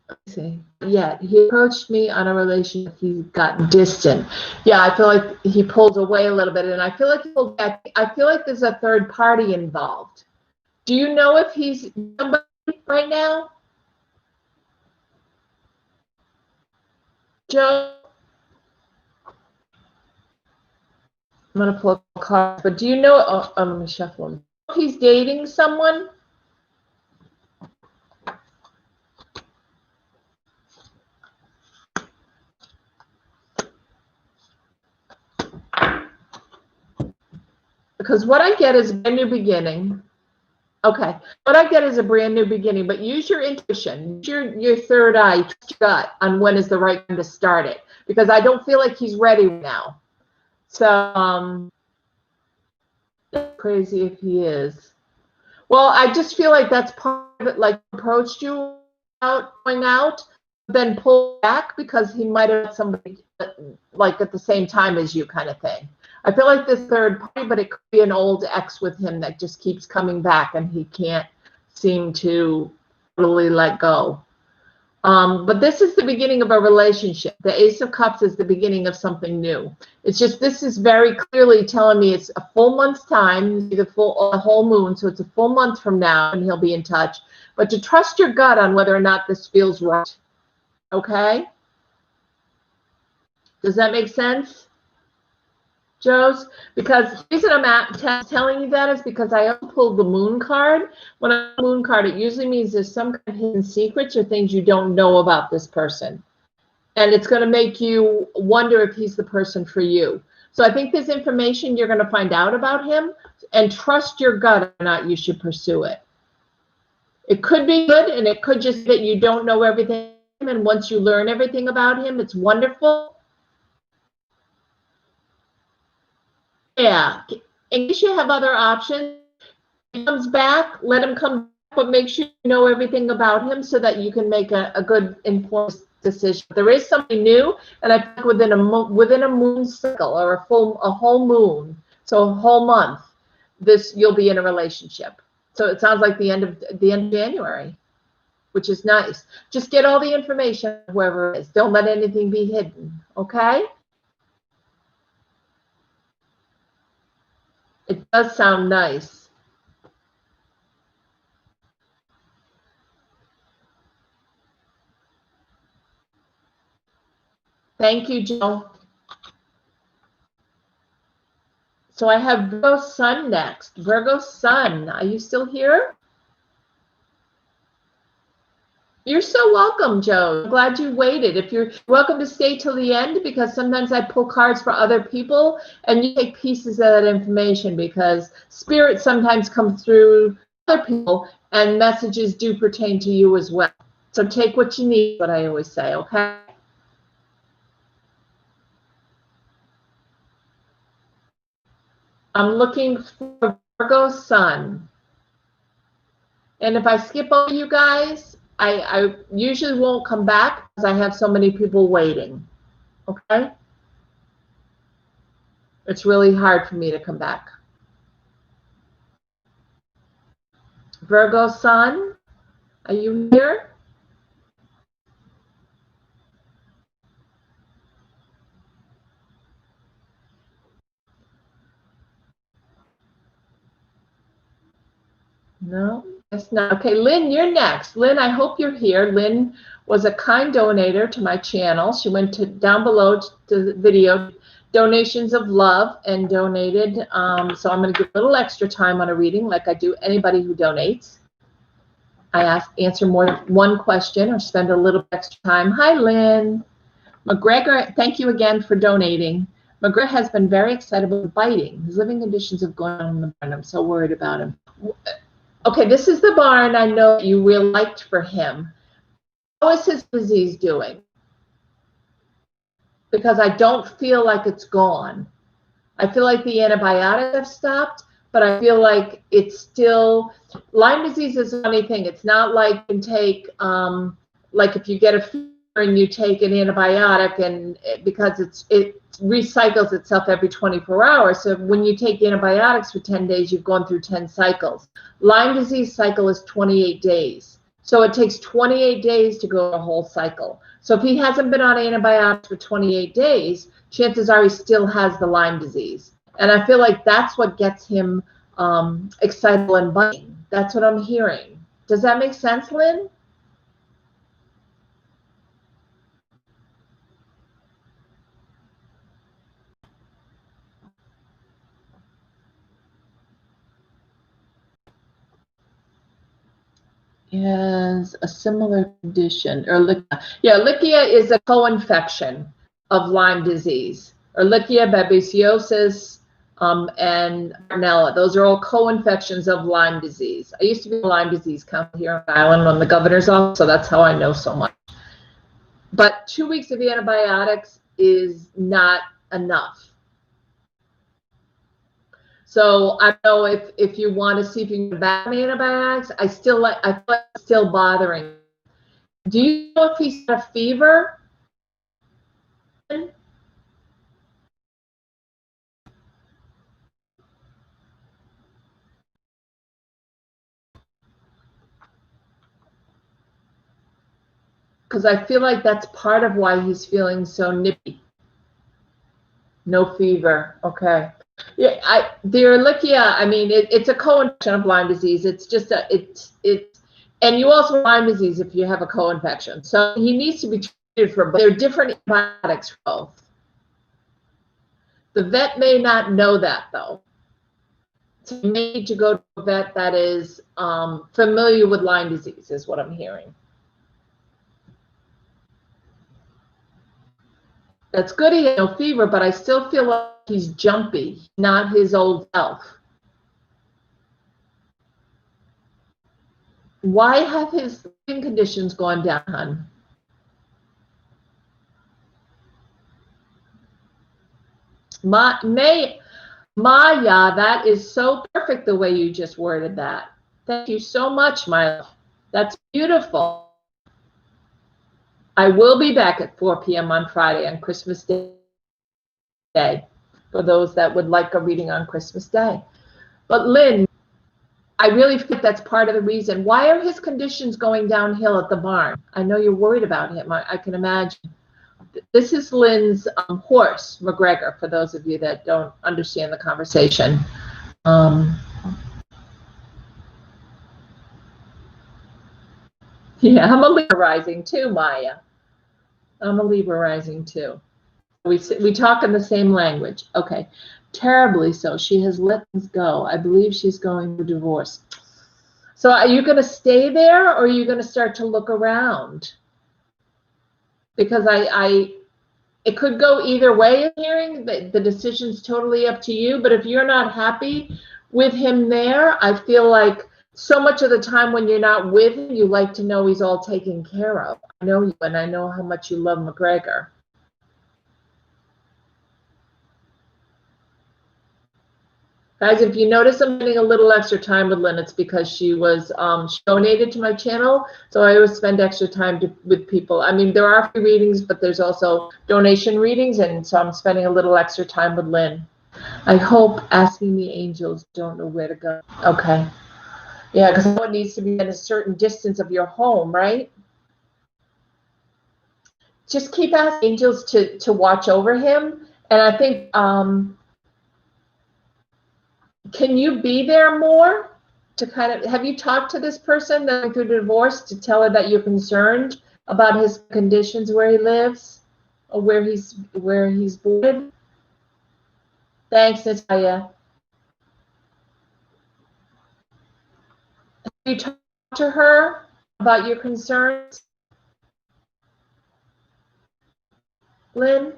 let's see, yeah, he approached me on a relationship. He got distant. Yeah, I feel like he pulled away a little bit, and I feel like he pulled back. I feel like there's a third party involved. Do you know if he's somebody right now, Joe? I'm gonna pull a card, but do you know? Oh, I'm gonna shuffle him. If he's dating someone. Because what I get is a brand new beginning. Okay, what I get is a brand new beginning, but use your intuition, use your third eye, your gut on when is the right time to start it. Because I don't feel like he's ready now. So, crazy if he is. Well, I just feel like that's part of it, like approached you out, going out, then pull back because he might have somebody like at the same time as you kind of thing. I feel like this third party, but it could be an old ex with him that just keeps coming back and he can't seem to totally let go. But this is the beginning of a relationship. The Ace of Cups is the beginning of something new. It's just, this is very clearly telling me it's a full month's time, the whole moon, so it's a full month from now and he'll be in touch. But to trust your gut on whether or not this feels right. Okay? Does that make sense, Joe's? Because the reason I'm telling you that is because I pulled the moon card. When I pull the moon card, it usually means there's some kind of hidden secrets or things you don't know about this person. And it's going to make you wonder if he's the person for you. So I think there's information you're going to find out about him, and trust your gut or not you should pursue it. It could be good, and it could just be that you don't know everything, and once you learn everything about him, it's wonderful. Yeah, in case you have other options, if he comes back, let him come back, but make sure you know everything about him so that you can make a good informed decision. There is something new, and I think within a moon cycle or a whole moon, so a whole month, you'll be in a relationship. So it sounds like the end of January, which is nice. Just get all the information, whoever it is. Don't let anything be hidden, okay? It does sound nice. Thank you, Jill. So I have Virgo Sun next. Virgo Sun, are you still here? You're so welcome, Joe. I'm glad you waited. If you're welcome to stay till the end, because sometimes I pull cards for other people and you take pieces of that information because spirit sometimes comes through other people and messages do pertain to you as well. So take what you need, what I always say, okay? I'm looking for Virgo Sun. And if I skip over you guys, I usually won't come back because I have so many people waiting. Okay? It's really hard for me to come back. Virgo Sun, are you here? No, that's not. Okay, Lynn, you're next. Lynn, I hope you're here. Lynn was a kind donator to my channel. She went to down below to the video, donations of love, and donated. So I'm going to give a little extra time on a reading like I do anybody who donates. I answer more than one question or spend a little extra time. Hi, Lynn. McGregor, thank you again for donating. McGregor has been very excited about biting. His living conditions have gone on in the barn. I'm so worried about him. Okay, this is the barn I know you really liked for him. How is his disease doing? Because I don't feel like it's gone. I feel like the antibiotics have stopped, but I feel like it's still, Lyme disease is a funny thing. It's not like you can take, like if you get a fever and you take an antibiotic, and because it recycles itself every 24 hours. So when you take antibiotics for 10 days, you've gone through 10 cycles. Lyme disease cycle is 28 days. So it takes 28 days to go a whole cycle. So if he hasn't been on antibiotics for 28 days, chances are he still has the Lyme disease. And I feel like that's what gets him excited and biting. That's what I'm hearing. Does that make sense, Lynn? Is a similar condition. Ehrlichia. Yeah, Ehrlichia is a co-infection of Lyme disease. Ehrlichia, babesiosis, and Bartonella. Those are all co-infections of Lyme disease. I used to be a Lyme disease counselor here on the island on the governor's office, so that's how I know so much. But 2 weeks of antibiotics is not enough. So I don't know if you want to see if you can get back on antibiotics. I feel like it's still bothering. Do you know if he's got a fever? Because I feel like that's part of why he's feeling so nippy. No fever. Okay. Yeah, the Ehrlichia, I mean, it's a co-infection of Lyme disease. It's just and you also have Lyme disease if you have a co-infection. So he needs to be treated for both. There are different antibiotics for both. The vet may not know that, though. So you may need to go to a vet that is familiar with Lyme disease, is what I'm hearing. That's good he had no fever, but I still feel like he's jumpy, not his old self. Why have his living conditions gone down, hon? Maya, that is so perfect the way you just worded that. Thank you so much, my love. That's beautiful. I will be back at 4 p.m. on Friday on Christmas Day for those that would like a reading on Christmas Day. But Lynn, I really think that's part of the reason. Why are his conditions going downhill at the barn? I know you're worried about him. I can imagine. This is Lynn's horse, McGregor, for those of you that don't understand the conversation. Yeah, I'm a Libra rising too, Maya. I'm a Libra rising too. We talk in the same language. Okay. Terribly so. She has let things go. I believe she's going through divorce. So are you going to stay there, or are you going to start to look around? Because it could go either way. Hearing the decision's totally up to you. But if you're not happy with him there, I feel like so much of the time when you're not with him, you like to know he's all taken care of. I know you, and I know how much you love McGregor. Guys, if you notice I'm getting a little extra time with Lynn, it's because she was she donated to my channel, so I always spend extra time with people. I mean, there are free readings, but there's also donation readings, and so I'm spending a little extra time with Lynn. I hope asking the angels don't know where to go. Okay. Yeah, because someone needs to be at a certain distance of your home, right? Just keep asking angels to watch over him, and I think can you be there more to kind of, have you talked to this person that went through the divorce to tell her that you're concerned about his conditions where he lives or where he's boarded? Thanks, Natalia. Have you talked to her about your concerns, Lynn?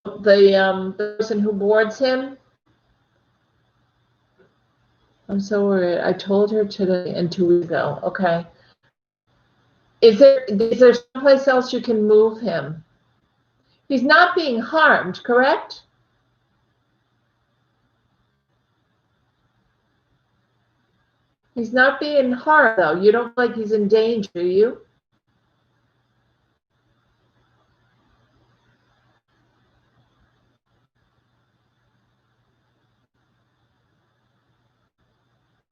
The person who boards him? I'm so worried. I told her today and 2 weeks ago. Okay. Is there someplace else you can move him? He's not being harmed, correct? He's not being harmed, though. You don't feel like he's in danger, do you?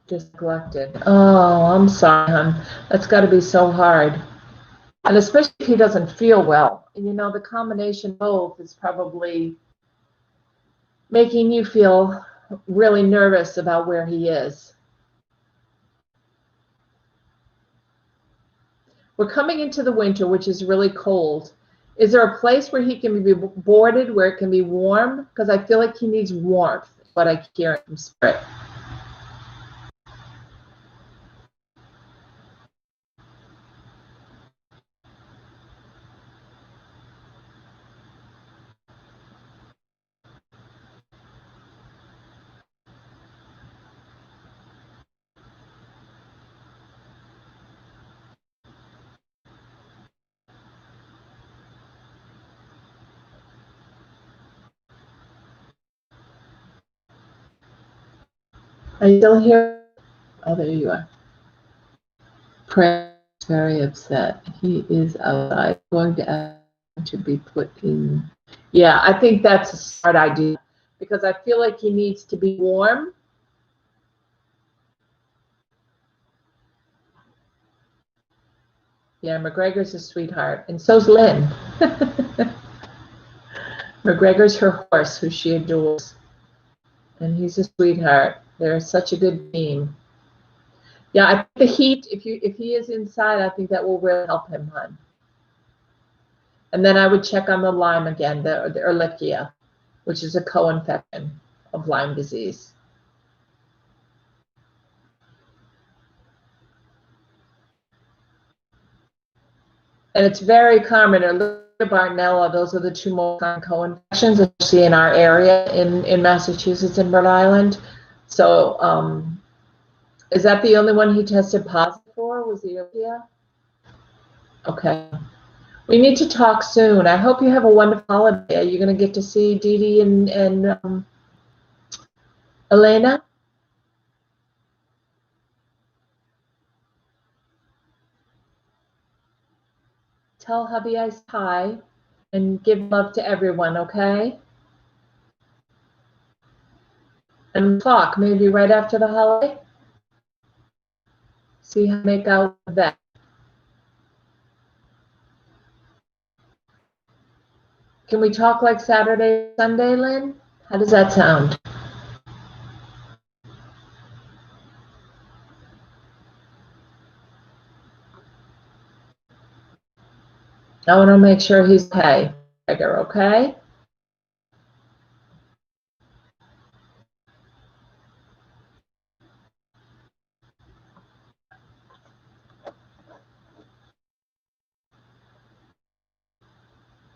Just neglected. Oh, I'm sorry, hon. That's got to be so hard. And especially if he doesn't feel well. You know, the combination of both is probably making you feel really nervous about where he is. We're coming into the winter, which is really cold. Is there a place where he can be boarded, where it can be warm? Because I feel like he needs warmth, what I hear from Spirit. Are you still here? Oh, there you are. Prince is very upset. He is outside, going to ask to be put in. Yeah, I think that's a smart idea because I feel like he needs to be warm. Yeah, McGregor's a sweetheart, and so's Lynn. McGregor's her horse, who she adores, and he's a sweetheart. They're such a good team. Yeah, I think the heat. If he is inside, I think that will really help him, hon. And then I would check on the Lyme again, the Ehrlichia, which is a co-infection of Lyme disease. And it's very common. Ehrlichia, Bartonella, those are the two most common co-infections, especially in our area in Massachusetts and Rhode Island. So is that the only one he tested positive for, was the Ehrlichia? Okay. We need to talk soon. I hope you have a wonderful holiday. Are you going to get to see Dee Dee and Elena? Tell hubby I said hi and give love to everyone, okay? And talk maybe right after the holiday. See how to make out with that. Can we talk like Saturday, Sunday, Lynn? How does that sound? I want to make sure he's okay. Okay?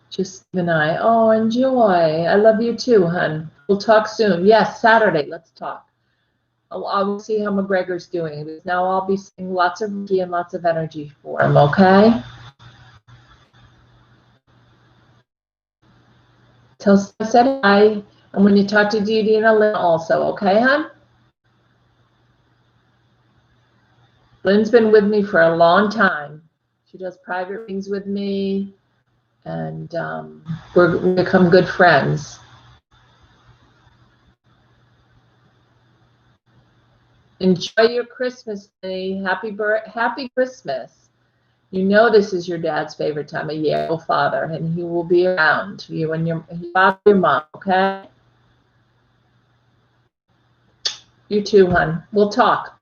Just an eye. Oh, enjoy. I love you too, hun. We'll talk soon. Yes, Saturday. Let's talk. I will see how McGregor's doing. Now I'll be seeing lots of Reiki and lots of energy for him, okay? Tell Steph I said hi. And when you talk to Dee Dee and Lynn also, okay, hon? Lynn's been with me for a long time. She does private readings with me, and we've become good friends. Enjoy your Christmas, Lenny. Happy Christmas. You know this is your dad's favorite time of year, your father, and he will be around. You and your father, your mom, okay? You too, hon. We'll talk.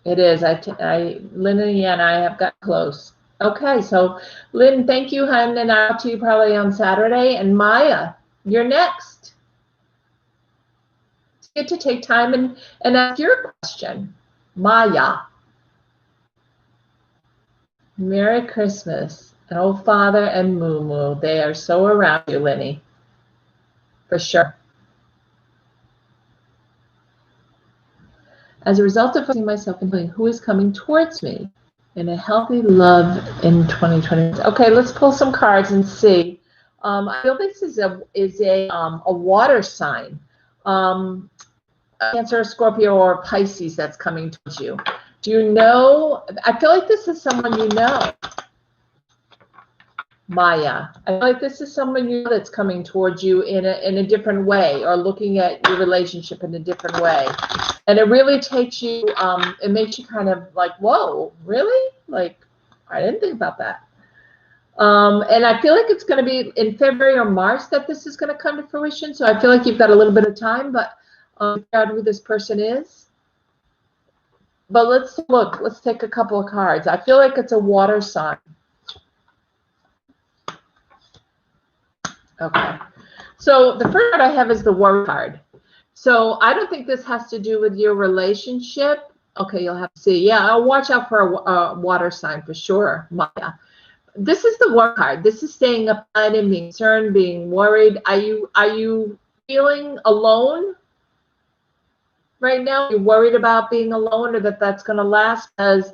It is. Lynn and I have got close. Okay, so Lynn, thank you, hon, and I'll talk to you probably on Saturday. And Maya, you're next. Get to take time and ask your question. Maya. Merry Christmas. And oh, Father and Moo Moo, they are so around you, Linny. For sure. As a result of focusing myself and feeling who is coming towards me in a healthy love in 2020. Okay, let's pull some cards and see. I feel this is a water sign. Cancer, Scorpio, or Pisces that's coming towards you. Do you know? I feel like this is someone you know. Maya, I feel like this is someone you know that's coming towards you in a different way, or looking at your relationship in a different way. And it really takes you, it makes you kind of like, whoa, really? Like, I didn't think about that. And I feel like it's going to be in February or March that this is going to come to fruition. So I feel like you've got a little bit of time, but figure out who this person is. But let's look. Let's take a couple of cards. I feel like it's a water sign. Okay. So the first card I have is the Worry card. So I don't think this has to do with your relationship. Okay, you'll have to see. Yeah, I'll watch out for a water sign for sure, Maya. This is the Worry card. This is staying up and being concerned, being worried. Are you feeling alone right now? You're worried about being alone, or that's going to last? Because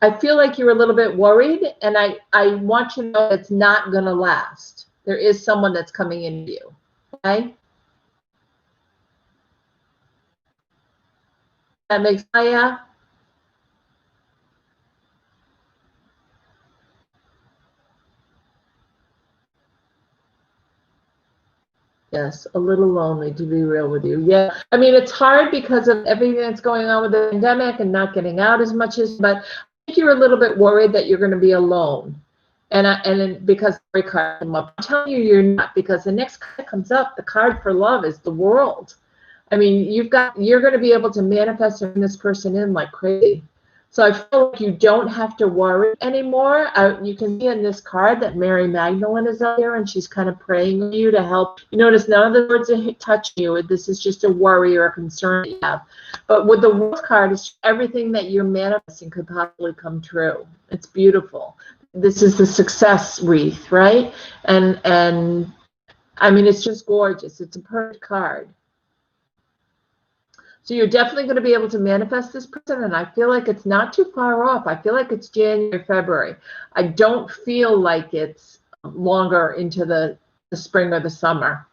I feel like you're a little bit worried, and I want you to know it's not going to last. There is someone that's coming into you. Okay? That makes Maya. Yes, a little lonely, to be real with you. Yeah, I mean, it's hard because of everything that's going on with the pandemic and not getting out as much as, but I think you're a little bit worried that you're going to be alone. And because the card came up, I'm telling you, you're not, because the next card that comes up, the card for love, is the World. I mean, you're going to be able to manifest this person in like crazy. So I feel like you don't have to worry anymore. You can see in this card that Mary Magdalene is out there, and she's kind of praying on you to help. You notice none of the words are touching you. This is just a worry or a concern that you have. But with the World card, it's everything that you're manifesting could possibly come true. It's beautiful. This is the success wreath, right? And I mean, it's just gorgeous. It's a perfect card. So you're definitely going to be able to manifest this person, and I feel like it's not too far off. I feel like it's January, February. I don't feel like it's longer into the spring or the summer.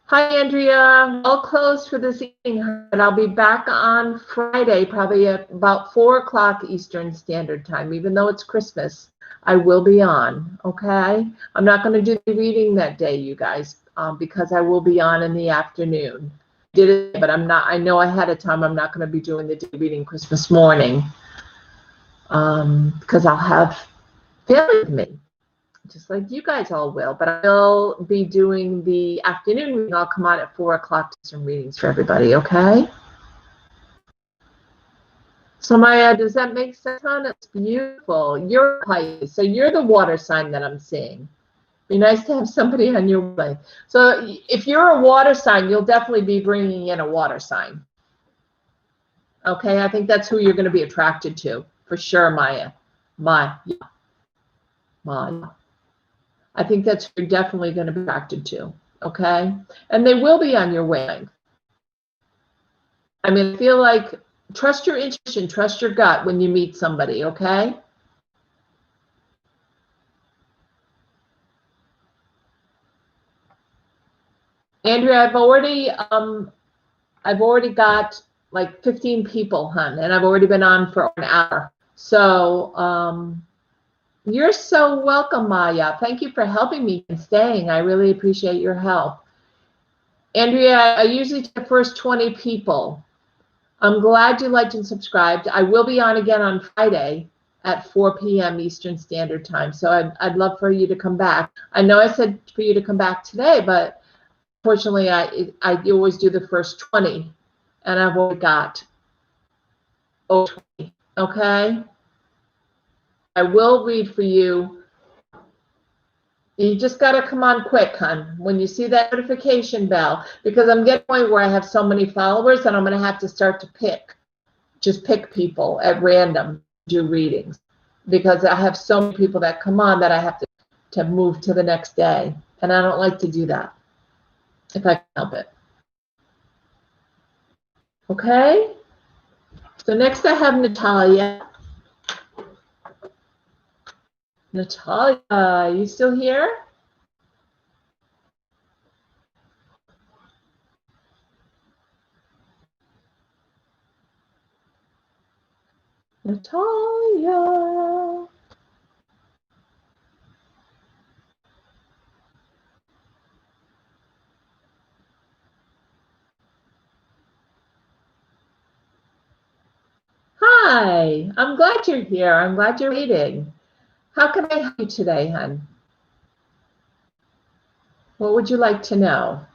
Hi, Andrea. All closed for this evening, but I'll be back on Friday, probably at about 4 o'clock Eastern Standard Time. Even though it's Christmas, I will be on, okay? I'm not going to do the reading that day, you guys, because I will be on in the afternoon. Did it, but I'm not. I know ahead of time I'm not going to be doing the reading Christmas morning because I'll have family with me, just like you guys all will. But I will be doing the afternoon reading. I'll come on at 4 o'clock to some readings for everybody, okay? So Maya, does that make sense, hon? It's beautiful. You're Pisces, so you're the water sign that I'm seeing. Be nice to have somebody on your way. So if you're a water sign, you'll definitely be bringing in a water sign. Okay, I think that's who you're going to be attracted to, for sure, Maya. Maya. I think that's who you're definitely going to be attracted to, okay? And they will be on your wavelength. I mean, I feel like trust your intuition, trust your gut when you meet somebody, okay? Andrea, I've already got like 15 people, hon, and I've already been on for an hour. So you're so welcome, Maya. Thank you for helping me and staying. I really appreciate your help. Andrea, I usually take the first 20 people. I'm glad you liked and subscribed. I will be on again on Friday at 4 p.m. Eastern Standard Time. So I'd love for you to come back. I know I said for you to come back today, but Unfortunately, I always do the first 20, and I've only got 20. Okay? I will read for you. You just got to come on quick, hon, when you see that notification bell, because I'm getting to the point where I have so many followers and I'm going to have to start to just pick people at random, do readings, because I have so many people that come on that I have to move to the next day. And I don't like to do that if I can help it. Okay? So next I have Natalia. Natalia, are you still here? Natalia. Hi, I'm glad you're here. I'm glad you're reading. How can I help you today, hon? What would you like to know?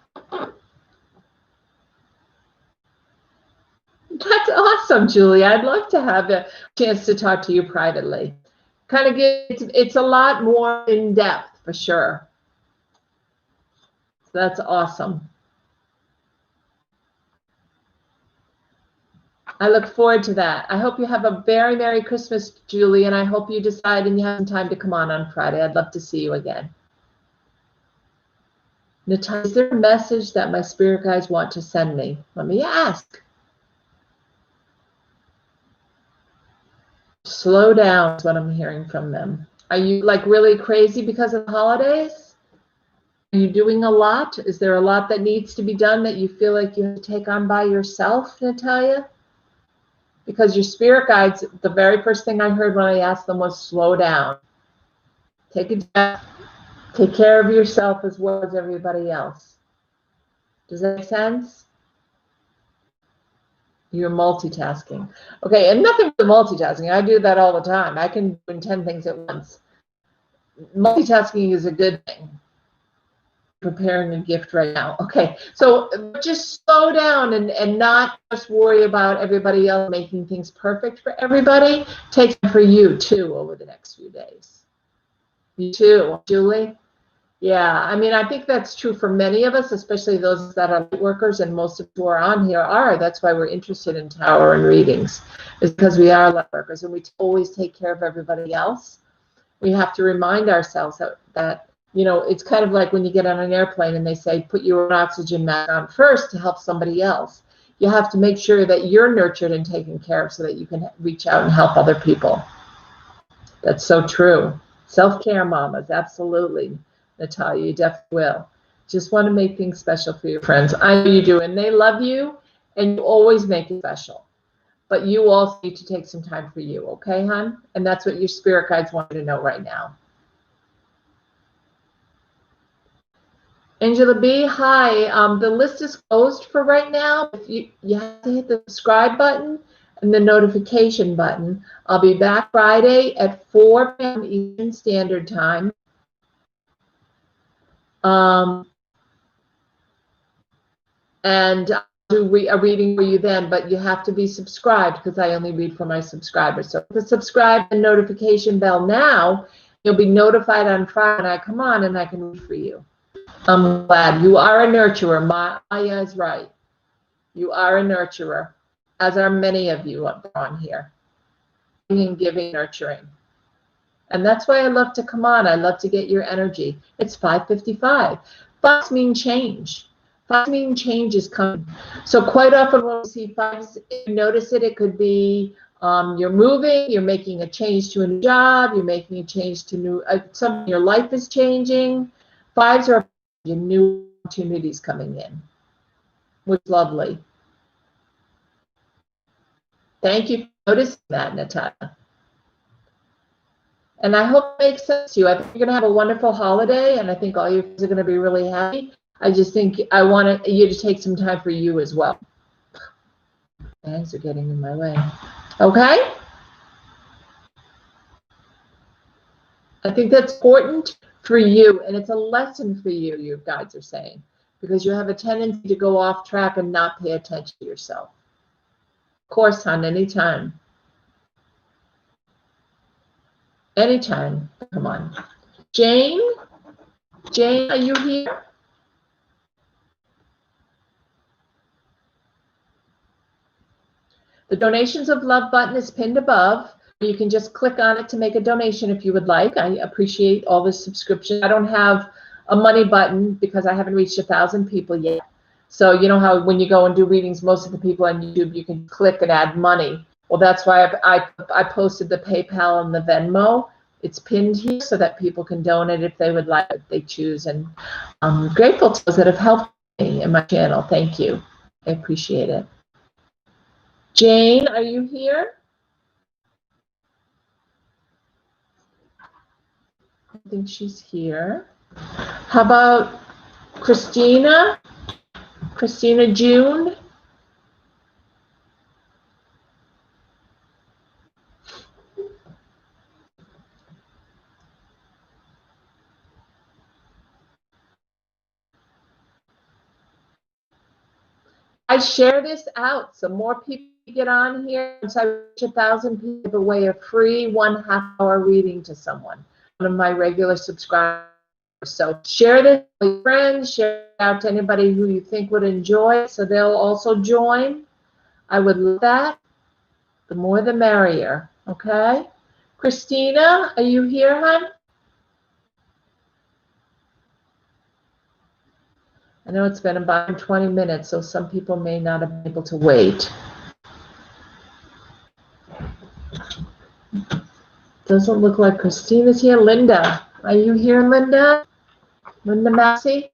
That's awesome, Julie. I'd love to have a chance to talk to you privately. Kind of it's a lot more in depth for sure. So that's awesome. I look forward to that. I hope you have a very Merry Christmas, Julie, and I hope you decide and you have some time to come on Friday. I'd love to see you again. Natalia, is there a message that my spirit guides want to send me? Let me ask. Slow down is what I'm hearing from them. Are you like really crazy because of the holidays? Are you doing a lot? Is there a lot that needs to be done that you feel like you have to take on by yourself, Natalia? Because your spirit guides, the very first thing I heard when I asked them was slow down. Take a breath. Take care of yourself as well as everybody else. Does that make sense? You're multitasking. Okay, and nothing with multitasking. I do that all the time. I can do 10 things at once. Multitasking is a good thing. Preparing a gift right now. Okay, so just slow down and not just worry about everybody else making things perfect for everybody. Take time for you too over the next few days. You too, Julie. Yeah, I mean, I think that's true for many of us, especially those that are light workers, and most of who are on here are. That's why we're interested in tarot and readings, is because we are light workers and we always take care of everybody else. We have to remind ourselves that you know, it's kind of like when you get on an airplane and they say, put your oxygen mask on first to help somebody else. You have to make sure that you're nurtured and taken care of so that you can reach out and help other people. That's so true. Self-care, mamas, absolutely. Natalia, you definitely will. Just want to make things special for your friends. I know you do, and they love you, and you always make it special. But you also need to take some time for you, okay, hon? And that's what your spirit guides want you to know right now. Angela B, hi. The list is closed for right now. If you have to hit the subscribe button and the notification button. I'll be back Friday at 4 p.m. Eastern Standard Time. And I'll do a reading for you then, but you have to be subscribed because I only read for my subscribers. So if you subscribe and notification bell now, you'll be notified on Friday when I come on and I can read for you. I'm glad. You are a nurturer. Maya is right. You are a nurturer, as are many of you up on here. Giving, nurturing. And that's why I love to come on. I love to get your energy. It's 5:55. Fives mean change. Fives mean change is coming. So quite often when we see fives, you notice it, it could be you're moving, you're making a change to a new job, you're making a change to new, something, your life is changing. Fives are your new opportunities coming in, which is lovely. Thank you for noticing that, Natalia. And I hope it makes sense to you. I think you're going to have a wonderful holiday, and I think all your friends are going to be really happy. I just think I want you to take some time for you as well. Bags are getting in my way. Okay? I think that's important for you, and it's a lesson for you, your guides are saying. because you have a tendency to go off track and not pay attention to yourself. Of course, hon, anytime. Anytime. Come on. Jane? Jane, are you here? The Donations of Love button is pinned above. You can just click on it to make a donation if you would like. I appreciate all the subscriptions. I don't have a money button because I haven't reached 1,000 people yet. So you know how when you go and do readings, most of the people on YouTube, you can click and add money. Well, that's why I posted the PayPal and the Venmo. It's pinned here so that people can donate if they would like, if they choose. And I'm grateful to those that have helped me in my channel. Thank you. I appreciate it. Jane, are you here? I think she's here. How about Christina? Christina June? I share this out so more people get on here. Once I reach 1,000 people, give away a free 1/2 hour reading to someone, one of my regular subscribers. So share this with your friends, share it out to anybody who you think would enjoy it so they'll also join. I would love that. The more the merrier, okay? Christina, are you here, hon? I know it's been about 20 minutes, so some people may not have been able to wait. Doesn't look like Christina's here. Linda, are you here, Linda? Linda Massey?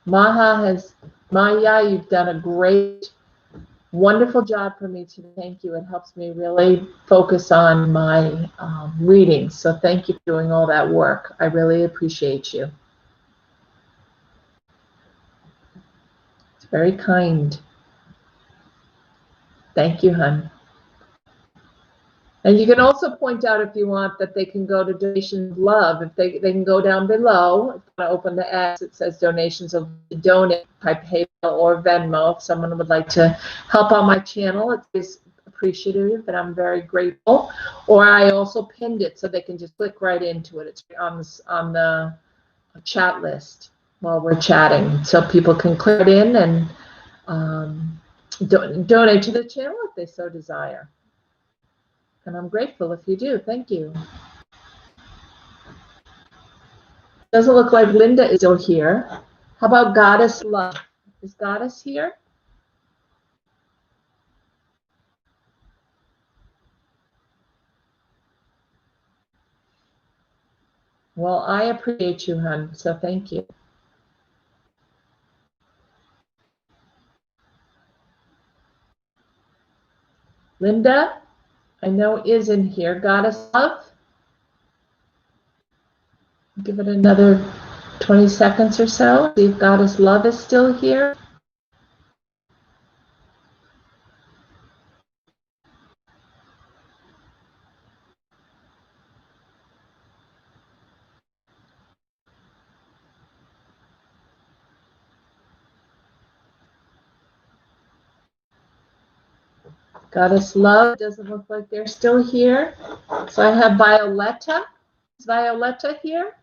Maya, you've done a great, wonderful job for me today. Thank you. It helps me really focus on my readings. So thank you for doing all that work. I really appreciate you. It's very kind. Thank you, hon. And you can also point out if you want that they can go to Donations of Love. If they can go down below, if you want to open the X, it says Donations of Donate by PayPal or Venmo. If someone would like to help out my channel, it's appreciative and I'm very grateful. Or I also pinned it so they can just click right into it. It's on the chat list while we're chatting. So people can click in and donate to the channel if they so desire. And I'm grateful if you do. Thank you. Doesn't look like Linda is still here. How about Goddess Love? Is Goddess here? Well, I appreciate you, hon. So thank you. Linda, I know is in here. Goddess Love? Give it another 20 seconds or so. See if Goddess Love is still here. Goddess Love, doesn't look like they're still here. So I have Violetta. Is Violetta here?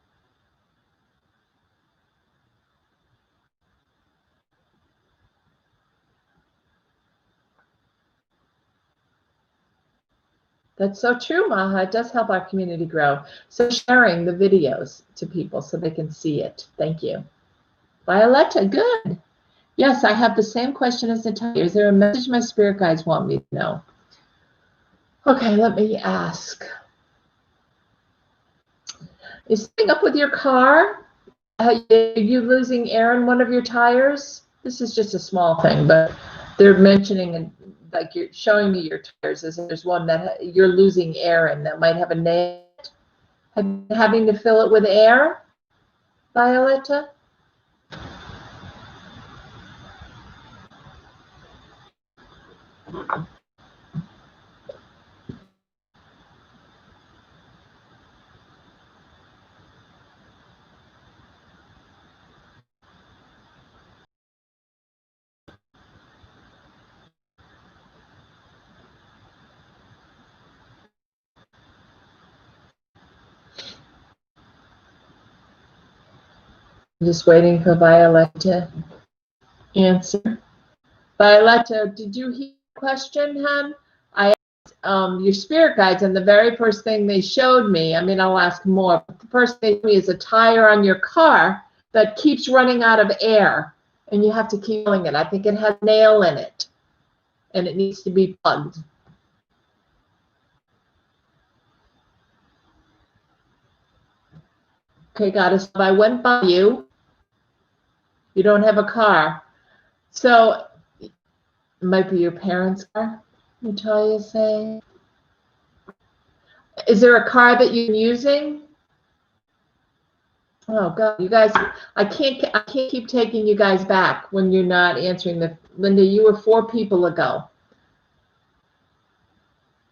That's so true, Maha. It does help our community grow. So sharing the videos to people so they can see it. Thank you. Violetta, good. Yes, I have the same question as Natalia. Is there a message my spirit guides want me to know? Okay, let me ask. Is something up with your car? Are you losing air in one of your tires? This is just a small thing, but they're mentioning, like you're showing me your tires, as there's one that you're losing air in that might have a nail. Having to fill it with air, Violetta? I'm just waiting for Violet to answer. Violetta, did you hear the question, hon? I asked your spirit guides, and the very first thing they showed me, I mean, I'll ask more, but the first thing they showed me is a tire on your car that keeps running out of air, and you have to keep filling it. I think it has a nail in it, and it needs to be plugged. Okay, Goddess, I went by you. You don't have a car. So it might be your parents' car, Natalia saying. Is there a car that you're using? Oh God, you guys, I can't keep taking you guys back when you're not answering the, Linda, you were 4 people ago.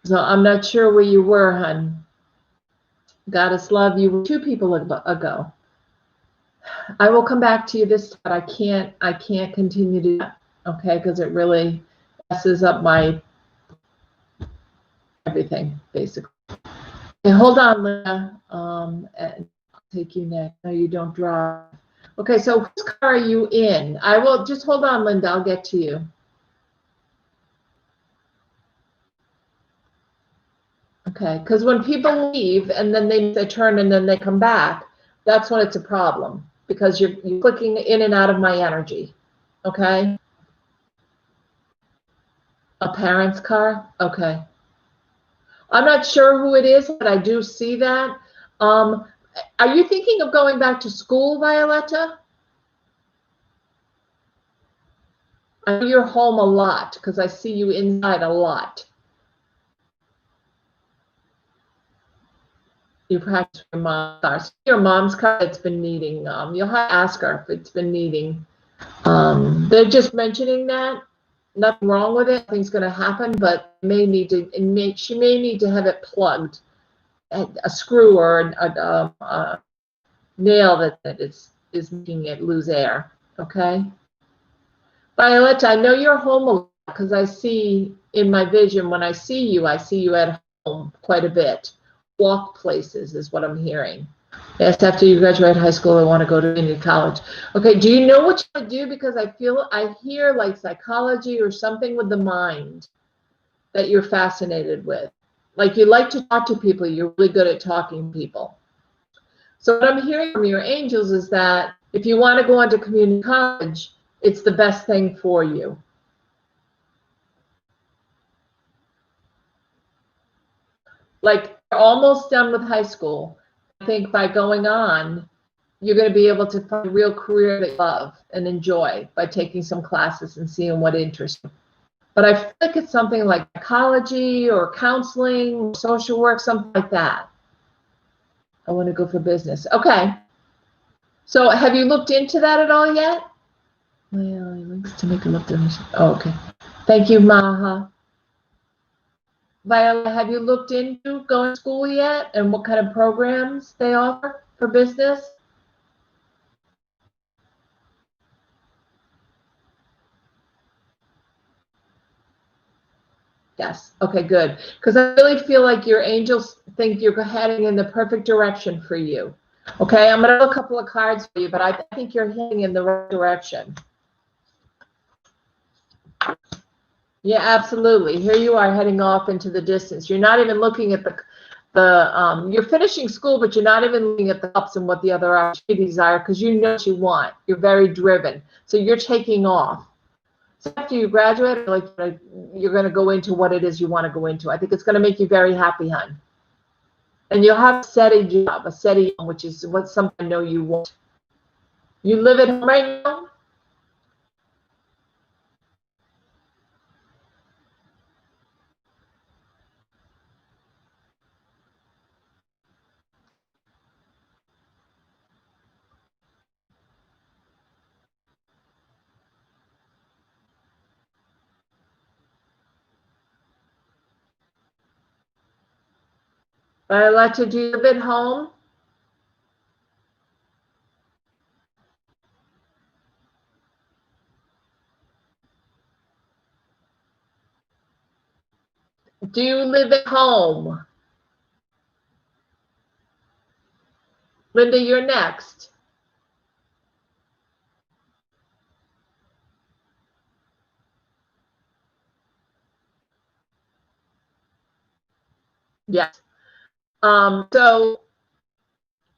So I'm not sure where you were, hon. Goddess Love, you were 2 people ago. I will come back to you this time, but I can't continue to do that, okay, because it really messes up my everything, basically. Okay, hold on, Linda. And I'll take you next. No, you don't drive. Okay, so whose car are you in? I will just hold on, Linda. I'll get to you. Okay, because when people leave and then they turn and then they come back, that's when it's a problem because you're clicking in and out of my energy. Okay. A parent's car. Okay. I'm not sure who it is, but I do see that. Are you thinking of going back to school, Violetta? I know you're home a lot because I see you inside a lot. You practice your mom's car. So your mom's car, it's been needing, you'll have to ask her if it's been needing. They're just mentioning that. Nothing wrong with it. Nothing's going to happen, but may need to, she may need to have it plugged. A screw or a nail that is making it lose air. Okay? Violetta, I know you're home a lot because I see in my vision, when I see you at home quite a bit. Walk places is what I'm hearing. Yes, after you graduate high school, I want to go to community college. Okay, do you know what you want to do? Because I hear like psychology or something with the mind that you're fascinated with. Like you like to talk to people, you're really good at talking to people. So what I'm hearing from your angels is that if you want to go on to community college, it's the best thing for you. Like you're almost done with high school. I think by going on, you're going to be able to find a real career that you love and enjoy by taking some classes and seeing what interests you. But I feel like it's something like psychology or counseling, social work, something like that. I want to go for business. Okay. So have you looked into that at all yet? Well, he likes to make a look at himself. Oh, okay. Thank you, Maha. Viola, have you looked into going to school yet and what kind of programs they offer for business? Yes. Okay, good. Because I really feel like your angels think you're heading in the perfect direction for you. Okay, I'm going to do a couple of cards for you, but I think you're heading in the right direction. Yeah, absolutely. Here you are heading off into the distance. You're not even looking at you're finishing school, but you're not even looking at the cups and what the other opportunities are because you know what you want. You're very driven. So you're taking off. So after you graduate, like you're going to go into what it is you want to go into. I think it's going to make you very happy, hon. And you'll have a steady job, a steady, which is what something I know you want. You live at home right now? Violetta, do you live at home? Do you live at home? Linda, you're next. Yes. So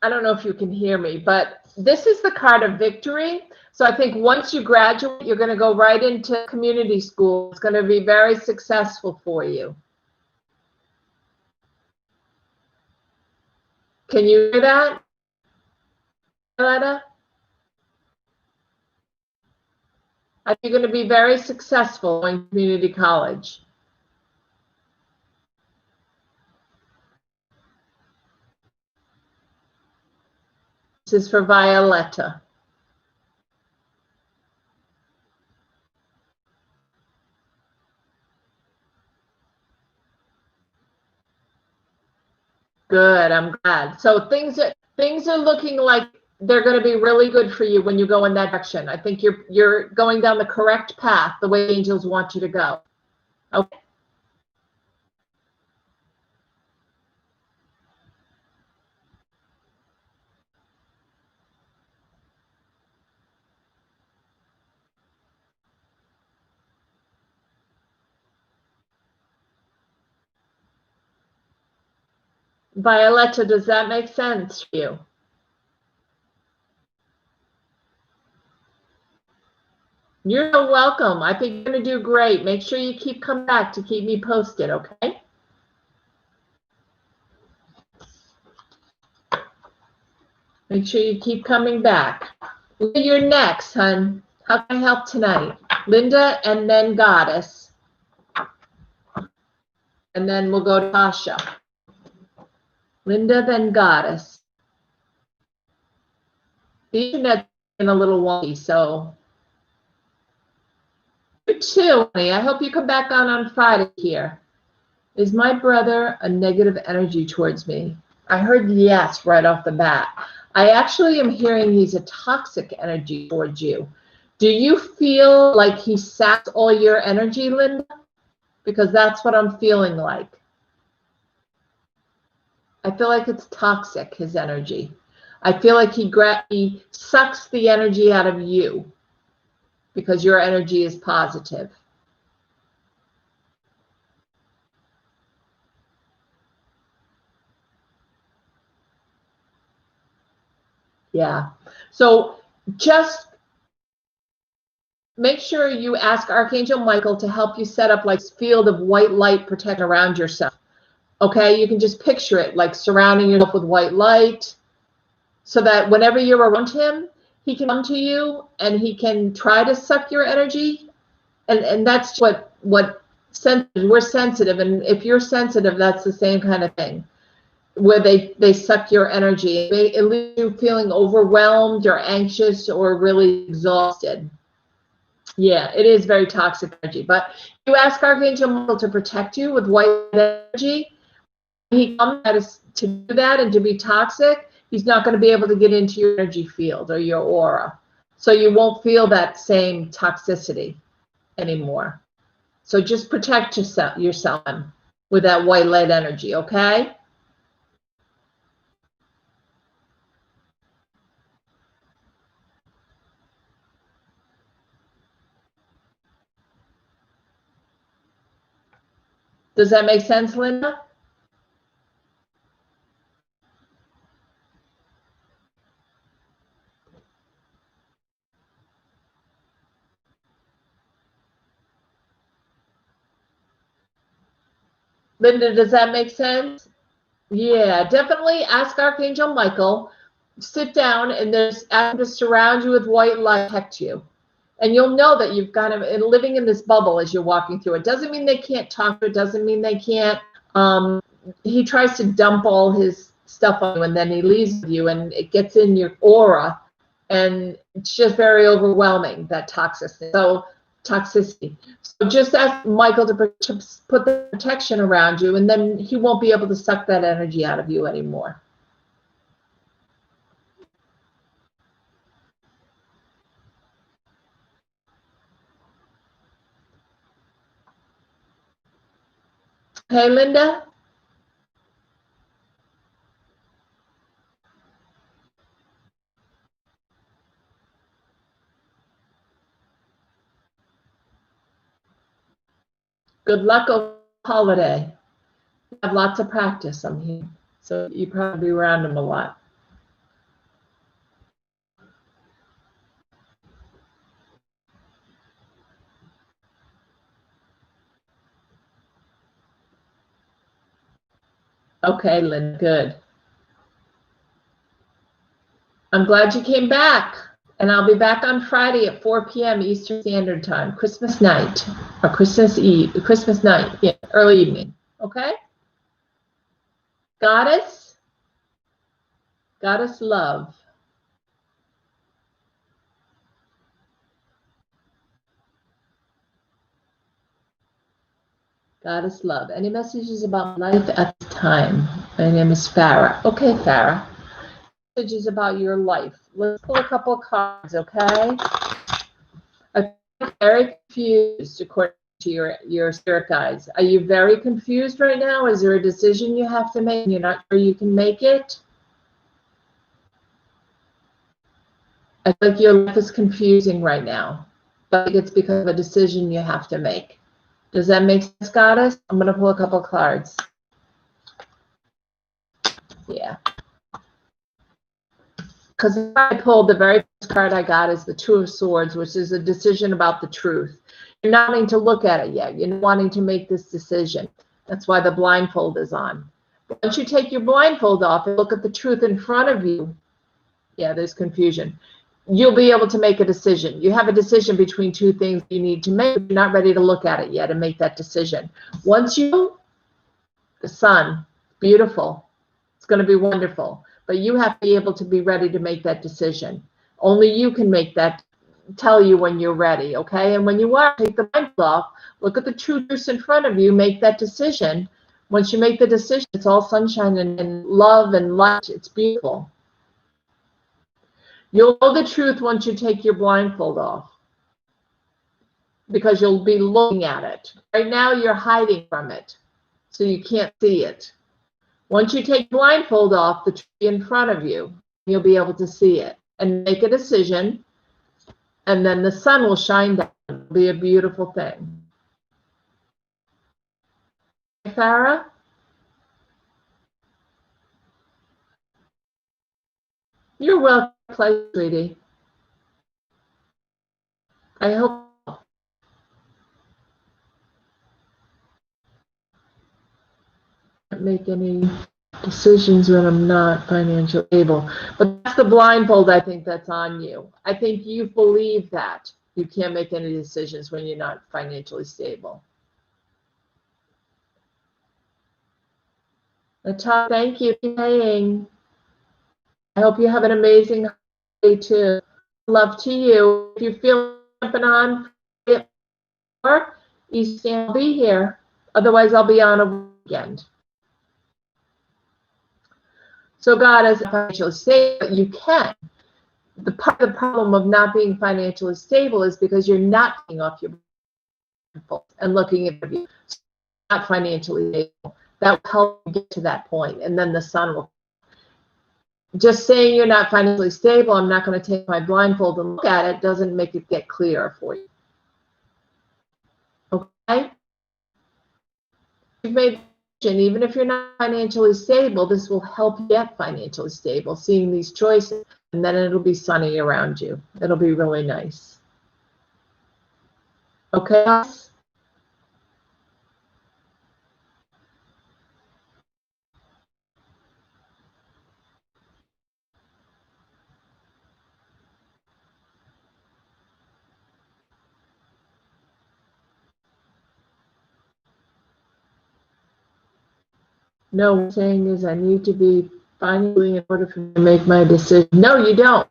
I don't know if you can hear me, but this is the card of victory. So I think once you graduate, you're going to go right into community school. It's going to be very successful for you. Can you hear that, Violetta? I think you're going to be very successful in community college. This is for Violetta. Good, I'm glad. So things are looking like they're going to be really good for you when you go in that direction. I think you're going down the correct path, the way angels want you to go. Okay. Violetta, does that make sense for you? You're so welcome. I think you're going to do great. Make sure you keep coming back to keep me posted, okay? Make sure you keep coming back. Linda, you're next, hon. How can I help tonight? Linda and then Goddess. And then we'll go to Tasha. Linda, then Goddess. The internet's been a little wonky, so. You too, honey. I hope you come back on Friday here. Is my brother a negative energy towards me? I heard yes right off the bat. I actually am hearing he's a toxic energy towards you. Do you feel like he saps all your energy, Linda? Because that's what I'm feeling like. I feel like it's toxic, his energy. I feel like he sucks the energy out of you because your energy is positive. Yeah. So just make sure you ask Archangel Michael to help you set up like a field of white light protect around yourself. Okay, you can just picture it like surrounding yourself with white light so that whenever you're around him, he can come to you and he can try to suck your energy. And that's what we're sensitive. And if you're sensitive, that's the same kind of thing where they suck your energy. It leaves you feeling overwhelmed or anxious or really exhausted. Yeah, it is very toxic energy. But you ask Archangel Michael to protect you with white energy. He comes to do that and to be toxic, he's not going to be able to get into your energy field or your aura. So you won't feel that same toxicity anymore. So just protect yourself with that white light energy, okay? Does that make sense, Linda? Linda, does that make sense? Yeah, definitely ask Archangel Michael, sit down and ask him to surround you with white light, protect you. And you'll know that you've got him living in this bubble as you're walking through. It doesn't mean they can't talk. It doesn't mean they can't. He tries to dump all his stuff on you and then he leaves with you and it gets in your aura. And it's just very overwhelming, that toxicity. So toxicity. So just ask Michael to put the protection around you, and then he won't be able to suck that energy out of you anymore. Hey, Linda? Good luck over the holiday. You have lots of practice, I'm here. So you probably be around him a lot. Okay, Lynn, good. I'm glad you came back. And I'll be back on Friday at 4 p.m. Eastern Standard Time, Christmas night, or Christmas Eve, Christmas night, yeah, early evening. Okay? Goddess? Goddess love. Goddess love. Any messages about life at the time? My name is Farah. Okay, Farah. Messages about your life. Let's pull a couple of cards, okay? I'm very confused according to your spirit guides. Are you very confused right now? Is there a decision you have to make and you're not sure you can make it? I feel like your life is confusing right now. But I think it's because of a decision you have to make. Does that make sense, Goddess? I'm going to pull a couple of cards. Yeah. Because I pulled, the very first card I got is the Two of Swords, which is a decision about the truth. You're not wanting to look at it yet. You're not wanting to make this decision. That's why the blindfold is on. But once you take your blindfold off and look at the truth in front of you, yeah, there's confusion. You'll be able to make a decision. You have a decision between two things you need to make. You're not ready to look at it yet and make that decision. Once you, the sun, beautiful. It's going to be wonderful. But you have to be able to be ready to make that decision. Only you can make that, tell you when you're ready, okay? And when you are, take the blindfold off, look at the truth in front of you, make that decision. Once you make the decision, it's all sunshine and love and light. It's beautiful. You'll know the truth once you take your blindfold off, because you'll be looking at it. Right now, you're hiding from it, so you can't see it. Once you take the blindfold off, the tree in front of you, you'll be able to see it and make a decision, and then the sun will shine down. It'll be a beautiful thing. Farah? You're welcome, sweetie. I hope I don't make any decisions when I'm not financially able. But that's the blindfold, I think, that's on you. I think you believe that you can't make any decisions when you're not financially stable. Natalia, thank you for paying. I hope you have an amazing day too. Love to you. If you feel jumping on, Eastern, I'll be here. Otherwise, I'll be on a weekend. So God is financially stable, but you can. The problem of not being financially stable is because you're not taking off your blindfold and looking at you. So not financially stable. That will help you get to that point, and then the sun will. Just saying you're not financially stable, I'm not going to take my blindfold and look at it, doesn't make it get clearer for you. Okay? You've made a decision. Even if you're not financially stable, this will help you get financially stable, seeing these choices, and then it'll be sunny around you. It'll be really nice. Okay, guys? No, what I'm saying is I need to be financially in order for me to make my decision. No, you don't.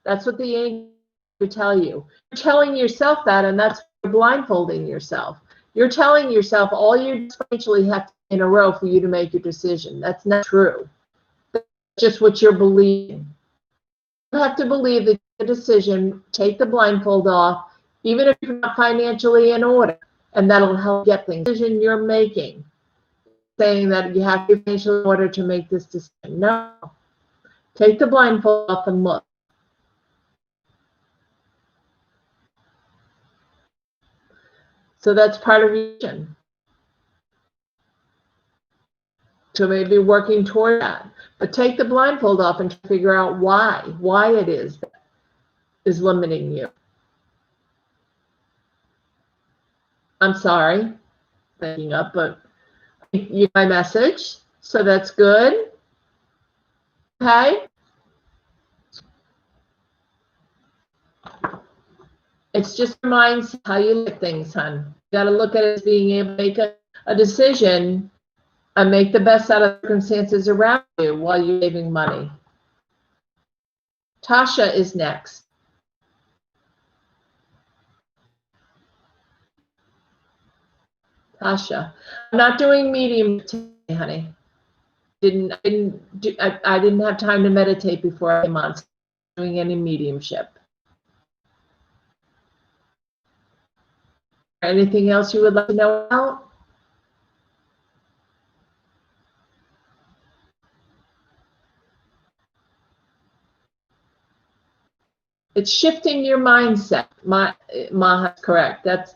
That's what the angels tell you. You're telling yourself that, and that's you're blindfolding yourself. You're telling yourself all you financially have to in a row for you to make your decision. That's not true. That's just what you're believing. You have to believe that the decision, take the blindfold off, even if you're not financially in order, and that'll help get things. The decision you're making, saying that you have to be financially in order to make this decision. No. Take the blindfold off and look. So that's part of your vision. So maybe working toward that. But take the blindfold off and figure out why it is that is limiting you. I'm sorry, thinking up, but you got my message, so that's good. Okay. It's just reminds how you look at things, hon. You got to look at it as being able to make a decision and make the best out of circumstances around you while you're saving money. Tasha is next. Tasha, I'm not doing medium today, honey. I didn't have time to meditate before I came on. So I'm not doing any mediumship. Anything else you would like to know about? It's shifting your mindset. Maha's correct. That's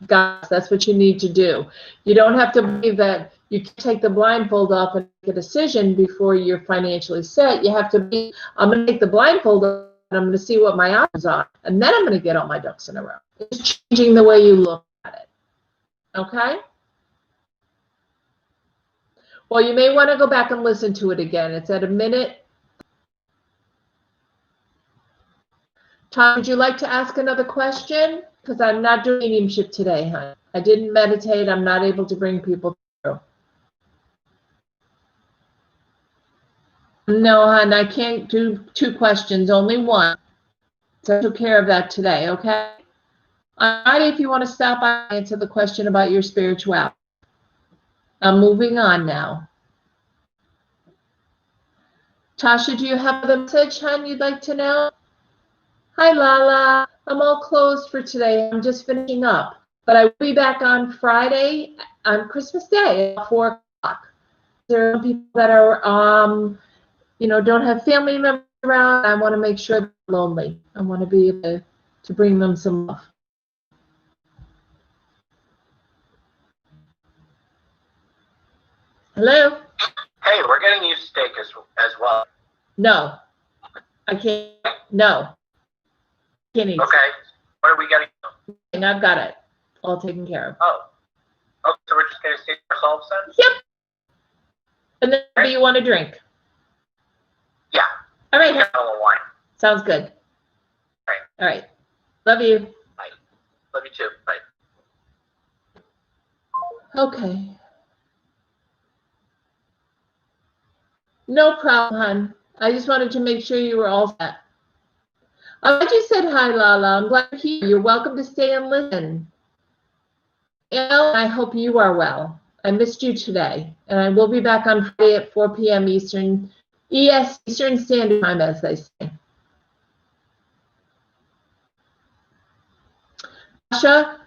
guys, that's what you need to do. You don't have to believe that you can take the blindfold off and make a decision before you're financially set. You have to be, I'm going to take the blindfold off and I'm going to see what my options are. And then I'm going to get all my ducks in a row. It's changing the way you look at it. Okay? Well, you may want to go back and listen to it again. It's at 1:00. Tom, would you like to ask another question? Because I'm not doing mediumship today, hon. I didn't meditate. I'm not able to bring people through. No, hon, I can't do 2 questions, only 1. So I took care of that today, okay? On Friday, if you want to stop, I'll answer the question about your spirituality. I'm moving on now. Tasha, do you have a message, hon, you'd like to know? Hi, Lala. I'm all closed for today. I'm just finishing up. But I will be back on Friday on Christmas Day at 4 o'clock. There are people that are, don't have family members around. I want to make sure they're lonely. I want to be able to bring them some love. Hello? Hey, we're getting you steak as well. No. I can't. No. Can't eat. Okay. What are we getting? And I've got it all taken care of. Oh. Okay, so we're just going to steak ourselves then? Yep. And then what do you want to drink? Yeah. All right. A little wine. Sounds good. All right. Love you. Bye. Love you too. Bye. Okay. No problem, hon. I just wanted to make sure you were all set. I just said hi, Lala. I'm glad you're here. You're welcome to stay and listen. I hope you are well. I missed you today. And I will be back on Friday at 4 p.m. Eastern Standard Time, as they say. Tasha,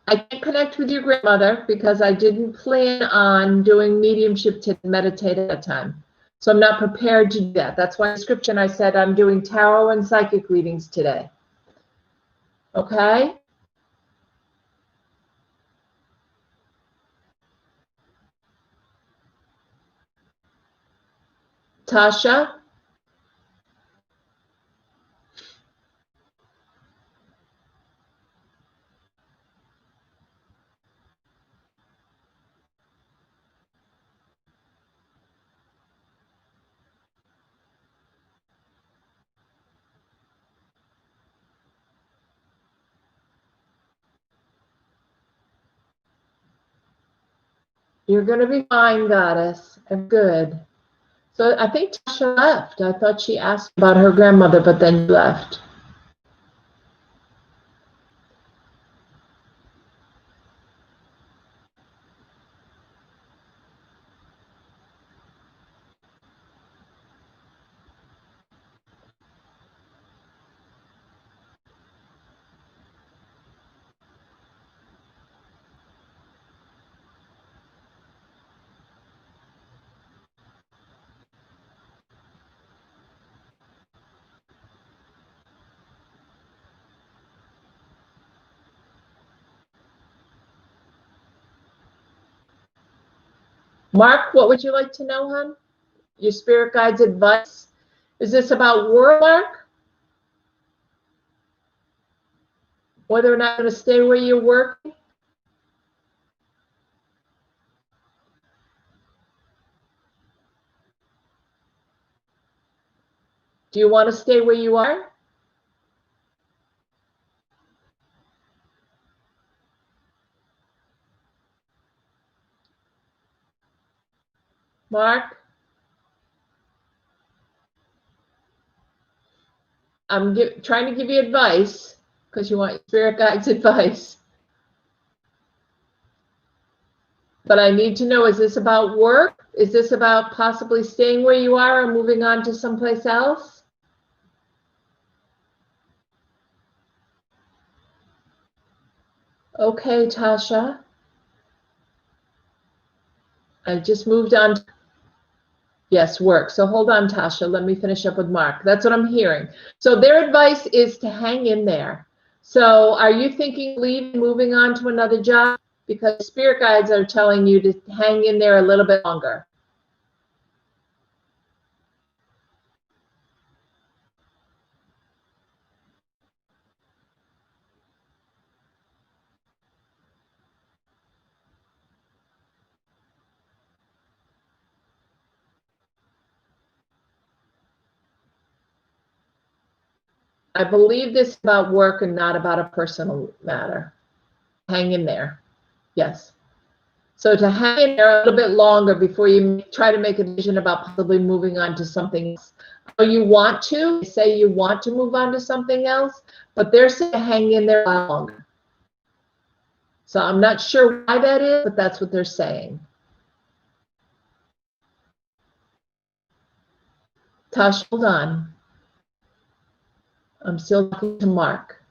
I can't connect with your grandmother because I didn't plan on doing mediumship to meditate at that time. So I'm not prepared to do that. That's why in the description I said I'm doing tarot and psychic readings today. Okay? Tasha? You're going to be fine, goddess. I'm good. So I think Tasha left. I thought she asked about her grandmother, but then left. Mark, what would you like to know, hon? Your spirit guide's advice? Is this about work, Mark? Whether or not you're going to stay where you're working? Do you want to stay where you are? Mark? I'm trying to give you advice because you want your spirit guide's advice. But I need to know, is this about work? Is this about possibly staying where you are or moving on to someplace else? Okay, Tasha. I just moved on. Yes, work. So hold on, Tasha. Let me finish up with Mark. That's what I'm hearing. So their advice is to hang in there. So are you thinking leaving, moving on to another job? Because spirit guides are telling you to hang in there a little bit longer. I believe this is about work and not about a personal matter. Hang in there. Yes. So to hang in there a little bit longer before you try to make a decision about possibly moving on to something else. Or you want to, say you want to move on to something else, but they're saying hang in there a lot longer. So I'm not sure why that is, but that's what they're saying. Tosh, hold on. I'm still talking to Mark.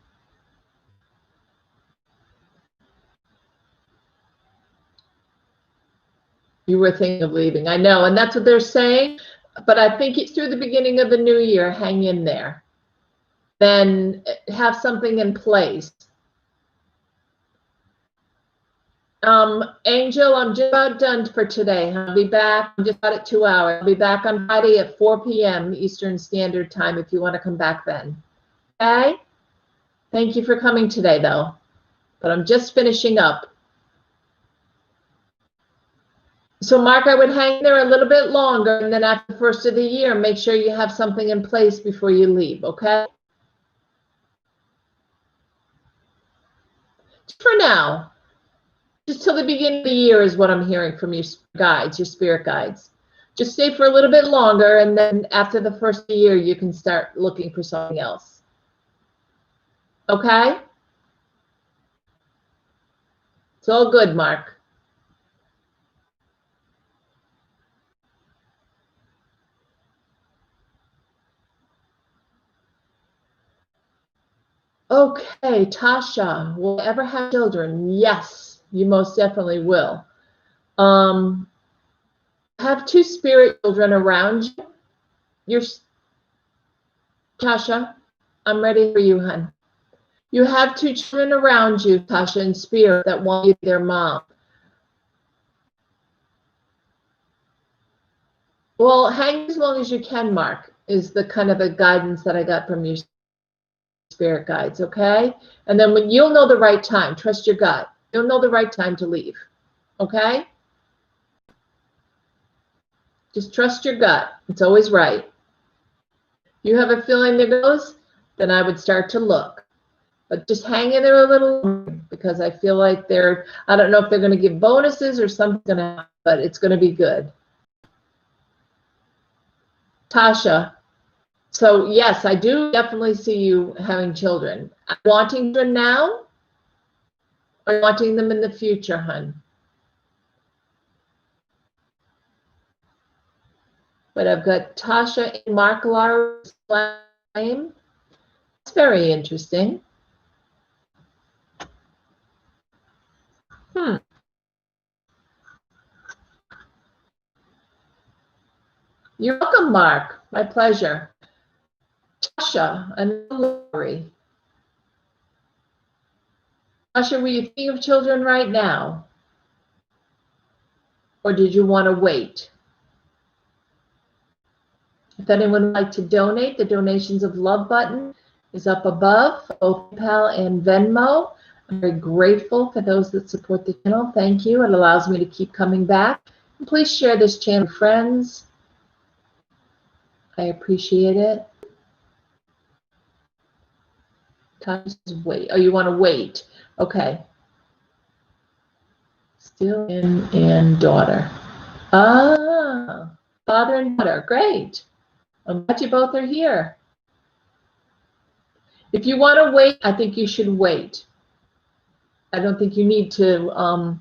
You were thinking of leaving. I know, and that's what they're saying. But I think it's through the beginning of the new year. Hang in there. Then have something in place. Angel, I'm just about done for today. I'll be back. I'm just about at 2 hours. I'll be back on Friday at 4 p.m. Eastern Standard Time if you want to come back then. Okay? Thank you for coming today, though. But I'm just finishing up. So, Mark, I would hang there a little bit longer, and then after the first of the year, make sure you have something in place before you leave, okay? For now. Just till the beginning of the year is what I'm hearing from your guides, your spirit guides. Just stay for a little bit longer, and then after the first of the year, you can start looking for something else. Okay? It's all good, Mark. Okay, Tasha, will I ever have children? Yes, you most definitely will. Have two spirit children around you. Tasha, I'm ready for you, hon. You have two children around you, Tasha, in spirit that want you to be their mom. Well, hang as long as you can, Mark, is the kind of the guidance that I got from your spirit guides, okay? And then when you'll know the right time, trust your gut. You'll know the right time to leave, okay? Just trust your gut. It's always right. You have a feeling there goes, then I would start to look. But just hang in there a little because I feel like I don't know if they're going to give bonuses or something's going to happen, but it's going to be good. Tasha, so yes, I do definitely see you having children. Wanting them now or wanting them in the future, hun? But I've got Tasha and Mark Lara's name. It's very interesting. You're welcome, Mark. My pleasure. Tasha and Lori. Tasha, were you thinking of children right now? or did you want to wait? If anyone would like to donate, the Donations of Love button is up above, both PayPal and Venmo. I'm very grateful for those that support the channel. Thank you. It allows me to keep coming back. And please share this channel with friends. I appreciate it. Time says wait. Oh, you want to wait. Okay. Still in and daughter. Ah, father and daughter. Great. I'm glad you both are here. If you want to wait, I think you should wait. I don't think you need to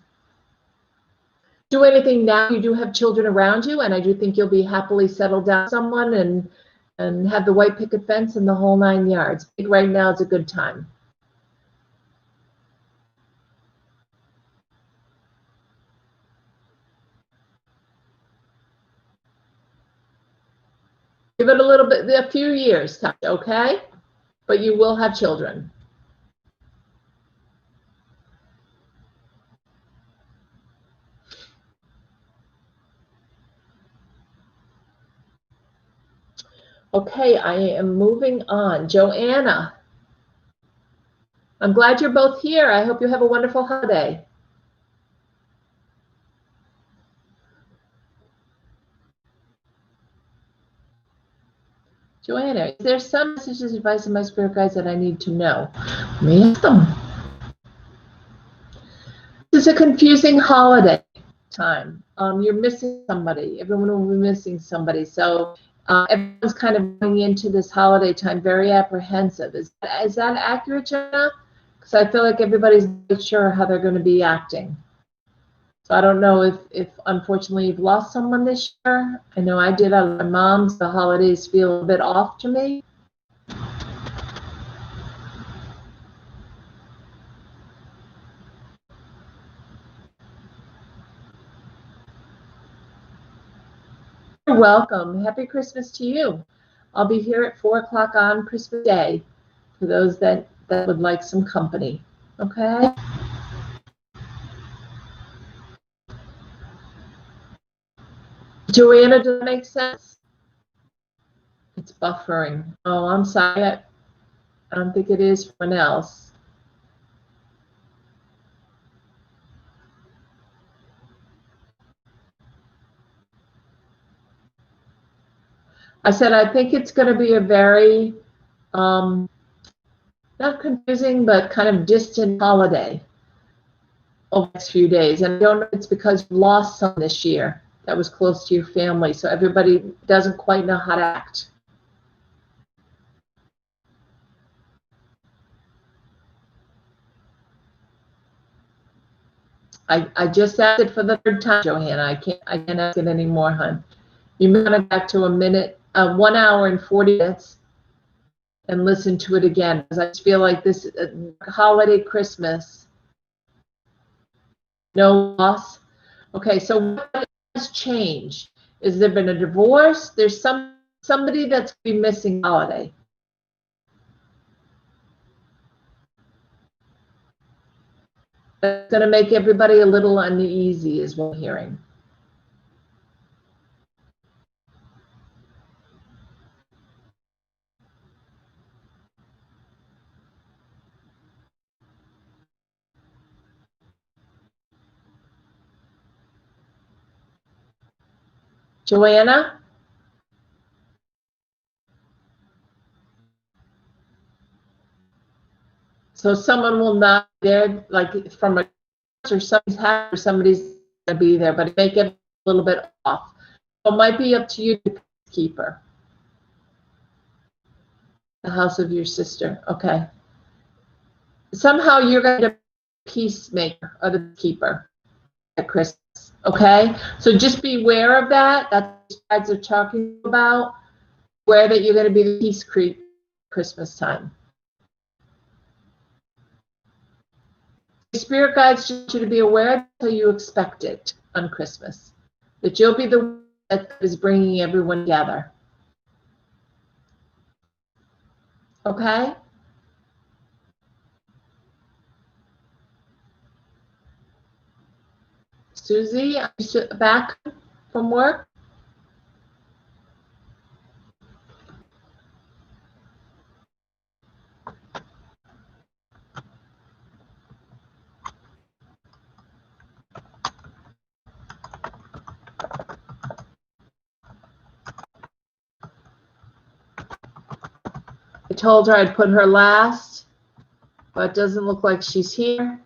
do anything now. You do have children around you, and I do think you'll be happily settled down with someone and have the white picket fence and the whole 9 yards. I think right now is a good time. Give it a little bit, a few years, okay? But you will have children. Okay, I am moving on. Joanna, I'm glad you're both here. I hope you have a wonderful holiday. Joanna, is there some messages, advice, and my spirit guides that I need to know? Let me ask them. This is a confusing holiday time. You're missing somebody. Everyone will be missing somebody. So everyone's kind of going into this holiday time very apprehensive. Is that accurate, Joanna? Because I feel like everybody's not sure how they're going to be acting. So I don't know if unfortunately you've lost someone this year. I know I did. My mom's, the holidays feel a bit off to me. You're welcome. Happy Christmas to you. I'll be here at 4 o'clock on Christmas Day for those that would like some company. Okay? Joanna, does that make sense? It's buffering. Oh, I'm sorry. I don't think it is for anyone else. I said I think it's going to be a very, not confusing, but kind of distant holiday over the next few days. And I don't know if it's because you lost someone this year that was close to your family, so everybody doesn't quite know how to act. I just asked it for the third time, Johanna. I can't ask it anymore, hon. You may want to go back to 1 hour and 40 minutes and listen to it again, because I just feel like this holiday Christmas, no loss. Okay, so what has changed? Is there been a divorce? There's somebody that's be missing holiday. That's going to make everybody a little uneasy, is what I'm hearing. Joanna? So someone will not be there, like from a or somebody's going to be there, but it may get a little bit off. So it might be up to you to keep her. The house of your sister. Okay. Somehow you're going to be a peacemaker or the keeper at Christmas. Okay. So just be aware of that. That's what you guys are talking about. Aware that you're going to be the peace creep Christmas time. Spirit guides just you to be aware until you expect it on Christmas. That you'll be the one that is bringing everyone together. Okay? Susie, are you back from work? I told her I'd put her last, but it doesn't look like she's here.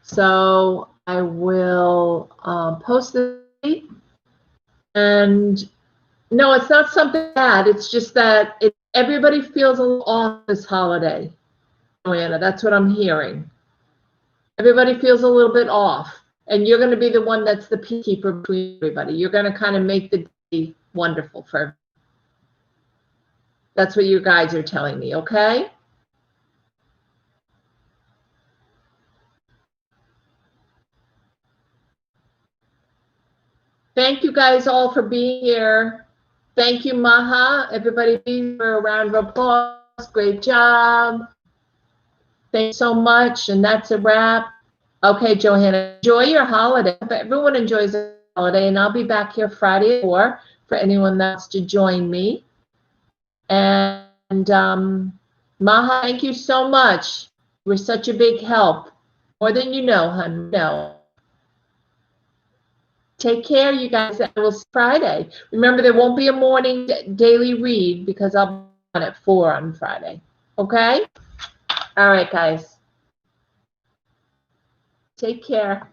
So I will post the date. And no, it's not something bad. It's just that everybody feels a little off this holiday. Joanna, that's what I'm hearing. Everybody feels a little bit off. And you're going to be the one that's the peacekeeper between everybody. You're going to kind of make the day wonderful for everybody. That's what you guys are telling me, okay? Thank you guys all for being here. Thank you, Maha. Everybody be for a round of applause. Great job. Thanks so much. And that's a wrap. Okay, Johanna, enjoy your holiday. Everyone enjoys their holiday, and I'll be back here Friday at 4 for anyone that wants to join me. And Maha, thank you so much. You were such a big help. More than you know, hon. No. Take care, you guys. I will see you Friday. Remember, there won't be a morning daily read because I'll be on at 4 on Friday. Okay? All right, guys. Take care.